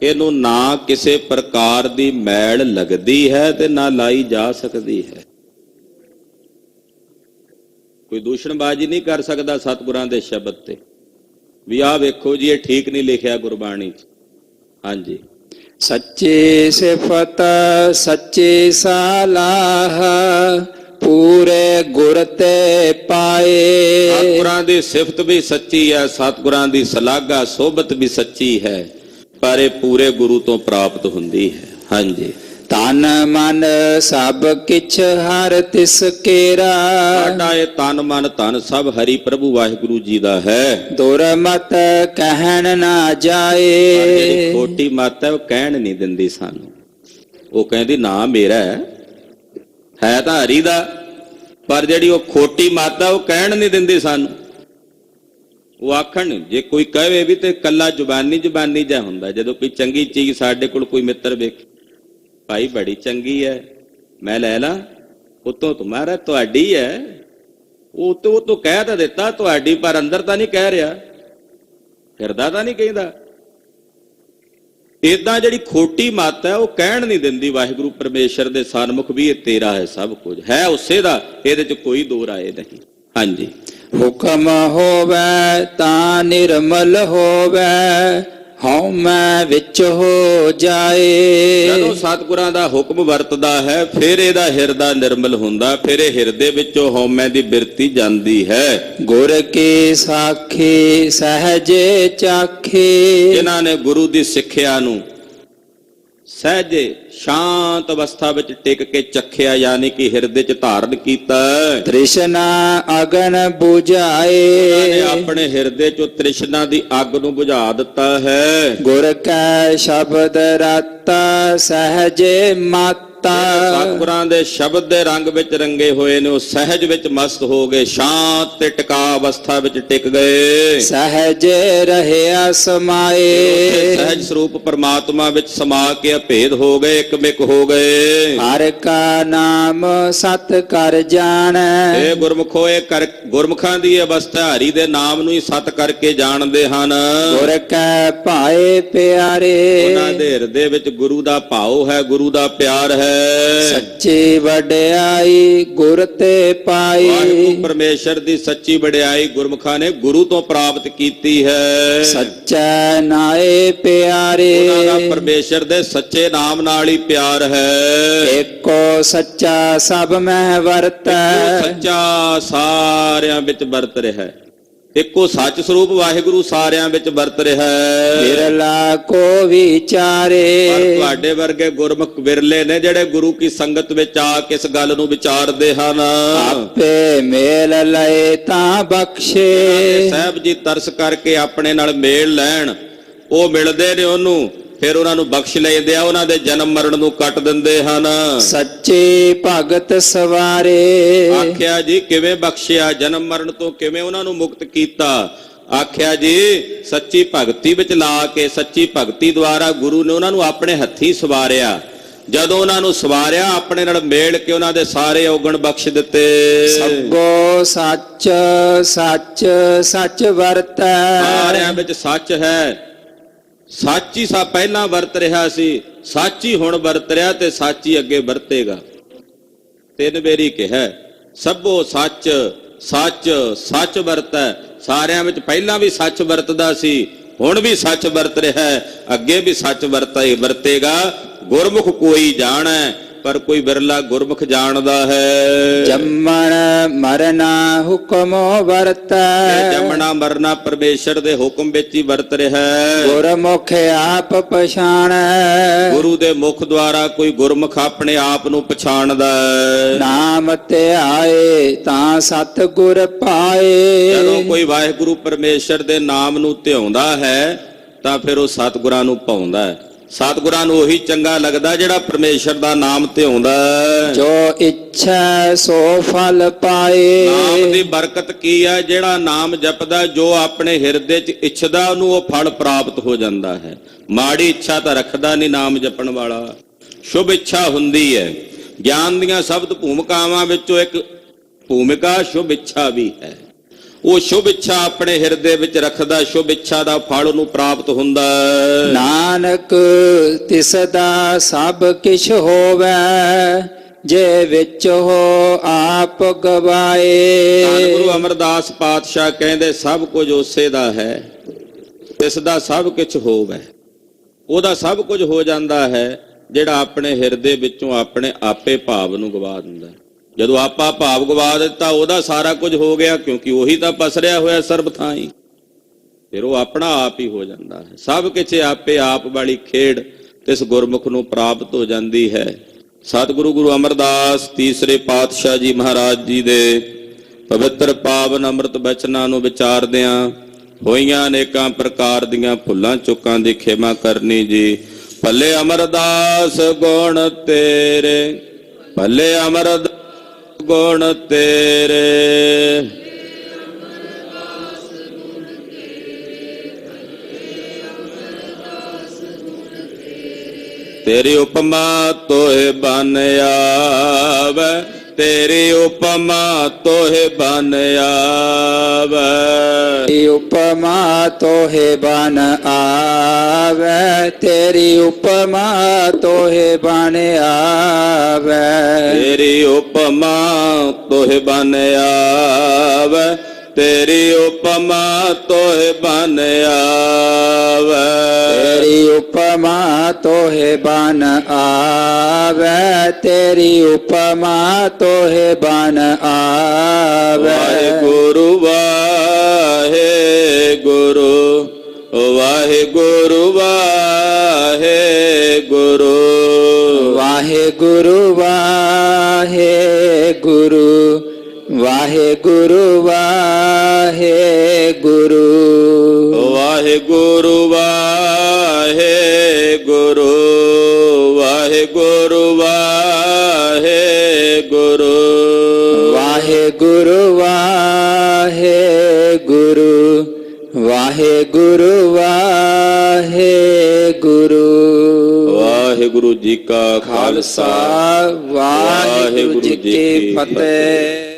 ਇਹਨੂੰ ਨਾ ਕਿਸੇ ਪ੍ਰਕਾਰ ਦੀ ਮੈਲ ਲੱਗਦੀ ਹੈ ਤੇ ਨਾ ਲਾਈ ਜਾ ਸਕਦੀ ਹੈ। ਕੋਈ ਦੂਸ਼ਣਬਾਜ਼ੀ ਨਹੀਂ ਕਰ ਸਕਦਾ ਸਤਿਗੁਰਾਂ ਦੇ ਸ਼ਬਦ ਤੇ ਵੀ ਆਹ ਵੇਖੋ ਜੀ ਇਹ ਠੀਕ ਨਹੀਂ ਲਿਖਿਆ ਗੁਰਬਾਣੀ 'ਚ। ਹਾਂਜੀ, ਸੱਚੇ ਸਿਫਤ ਸੱਚੇ ਸਲਾਹ, ਪੂਰੇ ਗੁਰ ਤੇ ਪਾਏ। ਸਤਿਗੁਰਾਂ ਦੀ ਸਿਫਤ ਵੀ ਸੱਚੀ ਹੈ, ਸਤਿਗੁਰਾਂ ਦੀ ਸਲਾਘਾ ਸੋਭਤ ਵੀ ਸੱਚੀ ਹੈ, ਪਰ ਇਹ ਪੂਰੇ ਗੁਰੂ ਤੋਂ ਪ੍ਰਾਪਤ ਹੁੰਦੀ ਹੈ। ਹਾਂਜੀ, ਤਨ ਮਨ ਸਭ ਕਿਛ ਹਰ ਤਿਸ ਕੇਰਾ, ਸਾਡਾ ਇਹ ਤਨ ਮਨ ਧਨ ਸਭ ਹਰੀ ਪ੍ਰਭੂ ਵਾਹਿਗੁਰੂ ਜੀ ਦਾ ਹੈ। ਦੁਰਮਤ ਕਹਿਣ ਨਾ ਜਾਏ। ਜਿਹੜੀ ਖੋਟੀ ਮੱਤ ਹੈ ਉਹ ਕਹਿਣ ਨਹੀਂ ਦਿੰਦੀ ਸਾਨੂੰ। ਉਹ ਕਹਿੰਦੀ ਨਾ ਮੇਰਾ ਹੈ ਤਾਂ ਹਰੀ ਦਾ, ਪਰ ਜਿਹੜੀ ਉਹ ਖੋਟੀ ਮੱਤ ਹੈ ਉਹ ਕਹਿਣ ਨਹੀਂ ਦਿੰਦੀ ਸਾਨੂੰ। ਉਹ ਆਖਣ ਜੇ ਕੋਈ ਕਹੇ ਵੀ ਤੇ ਕੱਲਾ ਜ਼ੁਬਾਨੀ ਜਿਹਾ ਹੁੰਦਾ। ਜਦੋਂ ਕੋਈ ਚੰਗੀ ਚੀਜ਼ ਸਾਡੇ ਕੋਲ ਕੋਈ ਮਿੱਤਰ ਵੇਖੇ, ਭਾਈ ਬੜੀ ਚੰਗੀ ਹੈ, ਮੈਂ ਲੈ ਲਾ, ਉਤੋਂ ਤੁਮਾਰਾ ਤੁਹਾਡੀ ਹੈ, ਉਹ ਤੋਂ ਕਹਿ ਤਾਂ ਦਿੱਤਾ ਤੁਹਾਡੀ, ਪਰ ਅੰਦਰ ਤਾਂ ਨਹੀਂ ਕਹਿ ਰਿਹਾ, ਫਿਰਦਾ ਤਾਂ ਨਹੀਂ ਕਹਿੰਦਾ। ਏਦਾਂ ਜਿਹੜੀ ਖੋਟੀ ਮੱਤ ਹੈ ਉਹ ਕਹਿਣ ਨਹੀਂ ਦਿੰਦੀ ਵਾਹਿਗੁਰੂ ਪਰਮੇਸ਼ਰ ਦੇ ਸਨਮੁਖ ਵੀ ਇਹ ਤੇਰਾ ਹੈ, ਸਭ ਕੁਝ ਹੈ ਉਸੇ ਦਾ, ਇਹਦੇ 'ਚ ਕੋਈ ਦੋ ਰਾਏ ਨਹੀਂ। ਹਾਂਜੀ, ਹੁਕਮ ਹੋਵੇ ਤਾਂ ਨਿਰਮਲ ਹੋਵੇ, ਹਉਮੈ ਵਿੱਚ ਹੋ ਜਾਏ। ਜਦੋਂ ਸਤਿਗੁਰਾਂ ਦਾ ਹੁਕਮ ਵਰਤਦਾ ਹੈ ਫਿਰ ਇਹਦਾ ਹਿਰਦਾ ਨਿਰਮਲ ਹੁੰਦਾ, ਫਿਰ ਇਹ ਹਿਰਦੇ ਵਿੱਚੋਂ ਹਉਮੈ ਦੀ ਬਿਰਤੀ ਜਾਂਦੀ ਹੈ। ਗੁਰ ਕੀ ਸਾਖੀ ਸਹਜੇ ਚਾਖੇ, ਜਿਨ੍ਹਾਂ ਨੇ ਗੁਰੂ ਦੀ ਸਿੱਖਿਆ ਨੂੰ ਸਹਿਜੇ ਸ਼ਾਂਤ ਅਵਸਥਾ ਵਿੱਚ ਟਿਕ ਕੇ ਚੱਖਿਆ, ਯਾਨੀ ਕਿ ਹਿਰਦੇ 'ਚ ਧਾਰਨ ਕੀਤਾ। ਤ੍ਰਿਸ਼ਨਾ ਅਗਨ ਬੁਝਾਏ, ਉਹਨਾਂ ਨੇ ਆਪਣੇ ਹਿਰਦੇ 'ਚੋਂ ਤ੍ਰਿਸ਼ਨਾ ਦੀ ਅੱਗ ਨੂੰ ਬੁਝਾ ਦਿੱਤਾ ਹੈ। ਗੁਰ ਕੈ ਸ਼ਬਦ ਰਤਾ ਸਹਜੇ ਮਾਤਾ, ਸਤਿਗੁਰਾਂ ਦੇ ਸ਼ਬਦ ਦੇ ਰੰਗ ਵਿੱਚ ਰੰਗੇ ਹੋਏ ਨੇ, ਉਹ ਸਹਿਜ ਵਿੱਚ ਮਸਤ ਹੋ ਗਏ, ਸ਼ਾਂਤ ਤੇ ਟਿਕਾ ਅਵਸਥਾ ਵਿੱਚ ਟਿਕ ਗਏ। ਸਹਿਜ ਰਹਿਆ ਸਮਾਏ, ਸਹਿਜ ਸਰੂਪ ਪਰਮਾਤਮਾ ਵਿੱਚ ਸਮਾ ਕੇ ਅਭੇਦ ਹੋ ਗਏ, ਇਕਮਿਕ ਹੋ ਗਏ। ਹਰਿ ਕਾ ਨਾਮ ਸਤ ਕਰ ਜਾਣੈ, ਇਹ ਗੁਰਮੁਖੋ ਇਹ ਗੁਰਮੁਖਾਂ ਦੀ ਅਵਸਥਾ ਹਰੀ ਦੇ ਨਾਮ ਨੂੰ ਹੀ ਸਤ ਕਰਕੇ ਜਾਣਦੇ ਹਨ। ਗੁਰ ਕੈ ਭਾਏ ਪਿਆਰੇ, ਉਹਨਾਂ ਦੇ ਹਿਰਦੇ ਵਿੱਚ ਗੁਰੂ ਦਾ ਭਾਉ ਹੈ, ਗੁਰੂ ਦਾ ਪਿਆਰ ਹੈ। ਹੈ। ਸੱਚੀ ਵਡਿਆਈ ਗੁਰ ਤੇ ਪਾਈ। ਵਾਹਿਗੁਰੂ ਪਰਮੇਸ਼ਰ ਦੀ ਸੱਚੀ ਵਡਿਆਈ ਗੁਰਮੁਖਾਂ ਨੇ ਗੁਰੂ ਤੋਂ ਪ੍ਰਾਪਤ ਕੀਤੀ ਹੈ। ਸੱਚਾ ਨਾਏ ਪਿਆਰੇ। ਉਹਨਾਂ ਦਾ ਪਰਮੇਸ਼ਰ ਦੇ ਸੱਚੇ ਨਾਮ ਨਾਲ ਹੀ ਪਿਆਰ ਹੈ। ਏਕੋ ਸੱਚਾ ਸਭ ਮੈਂ ਵਰਤੈ। ਇੱਕੋ ਸੱਚਾ ਸਾਰਿਆਂ ਵਿੱਚ ਵਰਤ ਰਿਹਾ ਹੈ। ਇੱਕੋ ਸੱਚ ਸਰੂਪ ਵਾਹਿਗੁਰੂ ਸਾਰਿਆਂ ਵਿੱਚ ਵਰਤ ਰਿਹਾ ਹੈ। ਬਿਰਲਾ ਕੋ ਵਿਚਾਰੇ। ਪਰ ਤੁਹਾਡੇ ਵਰਗੇ ਗੁਰਮੁਖ ਬਿਰਲੇ ਨੇ ਜਿਹੜੇ ਗੁਰੂ ਕੀ ਸੰਗਤ ਵਿੱਚ ਆ ਕੇ ਇਸ ਗੱਲ ਨੂੰ ਵਿਚਾਰਦੇ ਹਨ। ਆਪੇ ਮੇਲ ਲਏ ਤਾਂ ਬਖਸ਼ੇ। ਸਾਹਿਬ ਜੀ ਤਰਸ ਕਰਕੇ ਆਪਣੇ ਨਾਲ ਮੇਲ ਲੈਣ, ਉਹ ਮਿਲਦੇ ਨੇ ਉਹਨੂੰ, ਫਿਰ ਉਹਨਾਂ ਨੂੰ ਬਖਸ਼ ਲੈਂਦੇ ਆ, ਉਹਨਾਂ ਦੇ ਜਨਮ ਮਰਨ ਨੂੰ ਕੱਟ ਦਿੰਦੇ ਹਨ। ਸੱਚੇ ਭਗਤ ਸਵਾਰੇ। ਆਖਿਆ ਜੀ ਕਿਵੇਂ ਬਖਸ਼ਿਆ, ਜਨਮ ਮਰਨ ਤੋਂ ਕਿਵੇਂ ਉਹਨਾਂ ਨੂੰ ਮੁਕਤ ਕੀਤਾ। ਆਖਿਆ ਜੀ ਸੱਚੀ ਭਗਤੀ ਵਿੱਚ ਲਾ ਕੇ, ਸੱਚੀ ਭਗਤੀ ਦੁਆਰਾ ਗੁਰੂ ਨੇ ਉਹਨਾਂ ਨੂੰ ਆਪਣੇ ਹੱਥੀਂ ਸਵਾਰਿਆ। ਜਦੋਂ ਉਹਨਾਂ ਨੂੰ ਸਵਾਰਿਆ, ਆਪਣੇ ਨਾਲ ਮੇਲ ਕੇ ਉਹਨਾਂ ਦੇ ਸਾਰੇ ਔਗਣ ਬਖਸ਼ ਦਿੱਤੇ। ਸਭੋ ਸੱਚ ਸੱਚ ਸੱਚ ਵਰਤੈ। ਸਾਰਿਆਂ ਵਿੱਚ ਸੱਚ ਹੈ। ਸੱਚ ਹੀ ਸਾ ਪਹਿਲਾਂ ਵਰਤ ਰਿਹਾ ਸੀ, ਸੱਚ ਹੀ ਹੁਣ ਵਰਤ ਰਿਹਾ ਤੇ ਸੱਚ ਹੀ ਅੱਗੇ ਵਰਤੇਗਾ। ਤਿੰਨ ਵਾਰੀ ਕਿਹਾ ਸਭੋ ਸੱਚ ਸੱਚ ਸੱਚ ਵਰਤੈ। ਸਾਰਿਆਂ ਵਿੱਚ ਪਹਿਲਾਂ ਵੀ ਸੱਚ ਵਰਤਦਾ ਸੀ, ਹੁਣ ਵੀ ਸੱਚ ਵਰਤ ਰਿਹਾ ਹੈ, ਅੱਗੇ ਵੀ ਸੱਚ ਵਰਤੇਗਾ। ਗੁਰਮੁਖ ਕੋਈ ਜਾਣੈ, ਪਰ ਕੋਈ ਬਿਰਲਾ ਗੁਰਮੁਖ ਜਾਣਦਾ ਹੈ। ਜੰਮਣ ਮਰਨਾ ਹੁਕਮ ਵਰਤੈ। ਜੰਮਣਾ ਮਰਨਾ ਪਰਮੇਸ਼ਰ ਦੇ ਹੁਕਮ ਵਿੱਚ ਹੀ ਵਰਤ ਰਿਹਾ ਹੈ। ਗੁਰਮੁਖ ਆਪ ਪਛਾਣੈ। ਗੁਰੂ ਦੇ ਮੁਖ ਦੁਆਰਾ ਕੋਈ ਗੁਰਮੁਖ ਆਪਣੇ ਆਪ ਨੂੰ ਪਛਾਣਦਾ ਹੈ। ਨਾਮ ਧਿਆਏ ਤਾਂ ਸਤ ਗੁਰ ਪਾਏ। ਜਦੋਂ ਕੋਈ ਵਾਹਿਗੁਰੂ ਪਰਮੇਸ਼ਰ ਦੇ ਨਾਮ ਨੂੰ ਧਿਆਉਂਦਾ ਹੈ ਤਾਂ ਫਿਰ ਉਹ ਸਤਿਗੁਰਾਂ ਨੂੰ ਪਾਉਂਦਾ ਹੈ। ਸਤਿਗੁਰਾਂ ਨੂੰ ਉਹੀ ਚੰਗਾ ਲੱਗਦਾ ਜਿਹੜਾ ਪਰਮੇਸ਼ਰ ਦਾ ਨਾਮ ਧਿਆਉਂਦਾ ਹੈ। ਜੋ ਇੱਛਾ ਸੋ ਫਲ ਪਾਏ। ਨਾਮ ਦੀ ਬਰਕਤ ਕੀ ਹੈ? ਜਿਹੜਾ ਨਾਮ ਜਪਦਾ, ਜੋ ਆਪਣੇ ਹਿਰਦੇ 'ਚ ਇੱਛਦਾ, ਉਹਨੂੰ ਉਹ ਫਲ ਪ੍ਰਾਪਤ ਹੋ ਜਾਂਦਾ ਹੈ। ਮਾੜੀ ਇੱਛਾ ਤਾਂ ਰੱਖਦਾ ਨਹੀਂ ਨਾਮ ਜਪਣ ਵਾਲਾ। ਸ਼ੁਭ ਇੱਛਾ ਹੁੰਦੀ ਹੈ। ਗਿਆਨ ਦੀਆਂ ਸ਼ਬਦ ਭੂਮਿਕਾਵਾਂ ਵਿੱਚੋਂ ਇੱਕ ਭੂਮਿਕਾ ਸ਼ੁਭ ਇੱਛਾ ਵੀ ਹੈ। ਉਹ ਸ਼ੁਭ ਇੱਛਾ ਆਪਣੇ ਹਿਰਦੇ ਵਿੱਚ ਰੱਖਦਾ, ਸ਼ੁਭ ਇੱਛਾ ਦਾ ਫਲ ਉਹਨੂੰ ਪ੍ਰਾਪਤ ਹੁੰਦਾ। ਨਾਨਕ ਤਿਸ ਦਾ ਸਭ ਕਿਛ ਹੋਵੇ, ਜੇ ਵਿੱਚ ਹੋ ਆਪ ਗਵਾਏ। ਧੰਨ ਗੁਰੂ ਅਮਰਦਾਸ ਪਾਤਸ਼ਾਹ ਕਹਿੰਦੇ ਸਭ ਕੁਝ ਉਸੇ ਦਾ ਹੈ, ਇਸ ਦਾ ਸਭ ਕੁਝ ਹੋਵੇ। ਉਹਦਾ ਸਭ ਕੁਝ ਹੋ ਜਾਂਦਾ ਹੈ ਜਿਹੜਾ ਆਪਣੇ ਹਿਰਦੇ ਵਿੱਚੋਂ ਆਪਣੇ ਆਪੇ ਭਾਵ ਨੂੰ ਗਵਾ ਦਿੰਦਾ। ਜਦੋਂ ਆਪਾ ਭਾਵ ਗਵਾ ਦਿੱਤਾ, ਉਹਦਾ ਸਾਰਾ ਕੁਝ ਹੋ ਗਿਆ, ਕਿਉਂਕਿ ਉਹੀ ਤਾਂ ਪਸਰਿਆ ਹੋਇਆ ਸਰਬ ਥਾਈਂ। ਫਿਰ ਉਹ ਆਪਣਾ ਆਪ ਹੀ ਹੋ ਜਾਂਦਾ ਹੈ। ਸਭ ਕੁਝ ਆਪੇ ਆਪ ਵਾਲੀ ਖੇਡ ਇਸ ਗੁਰਮੁਖ ਨੂੰ ਪ੍ਰਾਪਤ ਹੋ ਜਾਂਦੀ ਹੈ। ਸਤਿਗੁਰੂ ਗੁਰੂ ਅਮਰਦਾਸ ਤੀਸਰੇ ਪਾਤਸ਼ਾਹ ਜੀ ਮਹਾਰਾਜ ਜੀ ਦੇ ਪਵਿੱਤਰ ਪਾਵਨ ਅੰਮ੍ਰਿਤ ਬਚਨਾਂ ਨੂੰ ਵਿਚਾਰਦਿਆਂ ਹੋਈਆਂ ਅਨੇਕਾਂ ਪ੍ਰਕਾਰ ਦੀਆਂ ਭੁੱਲਾਂ ਚੁੱਕਾਂ ਦੀ ਖਿਮਾ ਕਰਨੀ ਜੀ। ਭੱਲੇ ਅਮਰਦਾਸ ਗੁਣ ਤੇਰੇ, ਭੱਲੇ ਅਮਰਦਾਸ ਗੁਣ ਤੇਰੇ। ਤੇਰੀ ਉਪਮਾ ਤੋਹਿ ਬਨ ਆਵੈ, ਤੇਰੀ ਉਪਮਾ ਤੋਹਿ ਬਨ ਆਵੈ। ਤੇਰੀ ਉਪਮਾ ਤੋਹਿ ਬਨ ਆਵੈ, ਤੇਰੀ ਉਪਮਾ ਤੋਹਿ ਬਨ ਆਵੈ। ਤੇਰੀ ਉਪਮਾ ਤੋਹਿ ਬਨ ਆਵੈ, ਤੇਰੀ ਉਪਮਾ ਤੋਹਿ ਬਨ ਆਵੈ। ਤੇਰੀ ਉਪਮਾ ਤੋਹਿ ਬਨ ਆਵੈ, ਤੇਰੀ ਉਪਮਾ ਤੋਹਿ ਬਨ ਆਵੈ। ਵਾਹਿਗੁਰੂ ਵਾਹਿਗੁਰੂ, ਵਾਹਿਗੁਰੂ ਵਾਹਿਗੁਰੂ, ਵਾਹਿਗੁਰੂ ਵਾਹਿਗੁਰੂ, ਵਾਹਿਗੁਰੂ ਵਾਹਿਗੁਰੂ, ਵਾਹਿਗੁਰੂ ਵਾਹਿਗੁਰੂ, ਵਾਹਿਗੁਰੂ ਵਾਹਿਗੁਰੂ, ਵਾਹਿਗੁਰੂ ਵਾਹਿਗੁਰੂ, ਵਾਹਿਗੁਰੂ ਵਾਹਿਗੁਰੂ। ਵਾਹਿਗੁਰੂ ਜੀ ਕਾ ਖਾਲਸਾ, ਵਾਹਿਗੁਰੂ ਜੀ ਕੀ ਫਤਿਹ।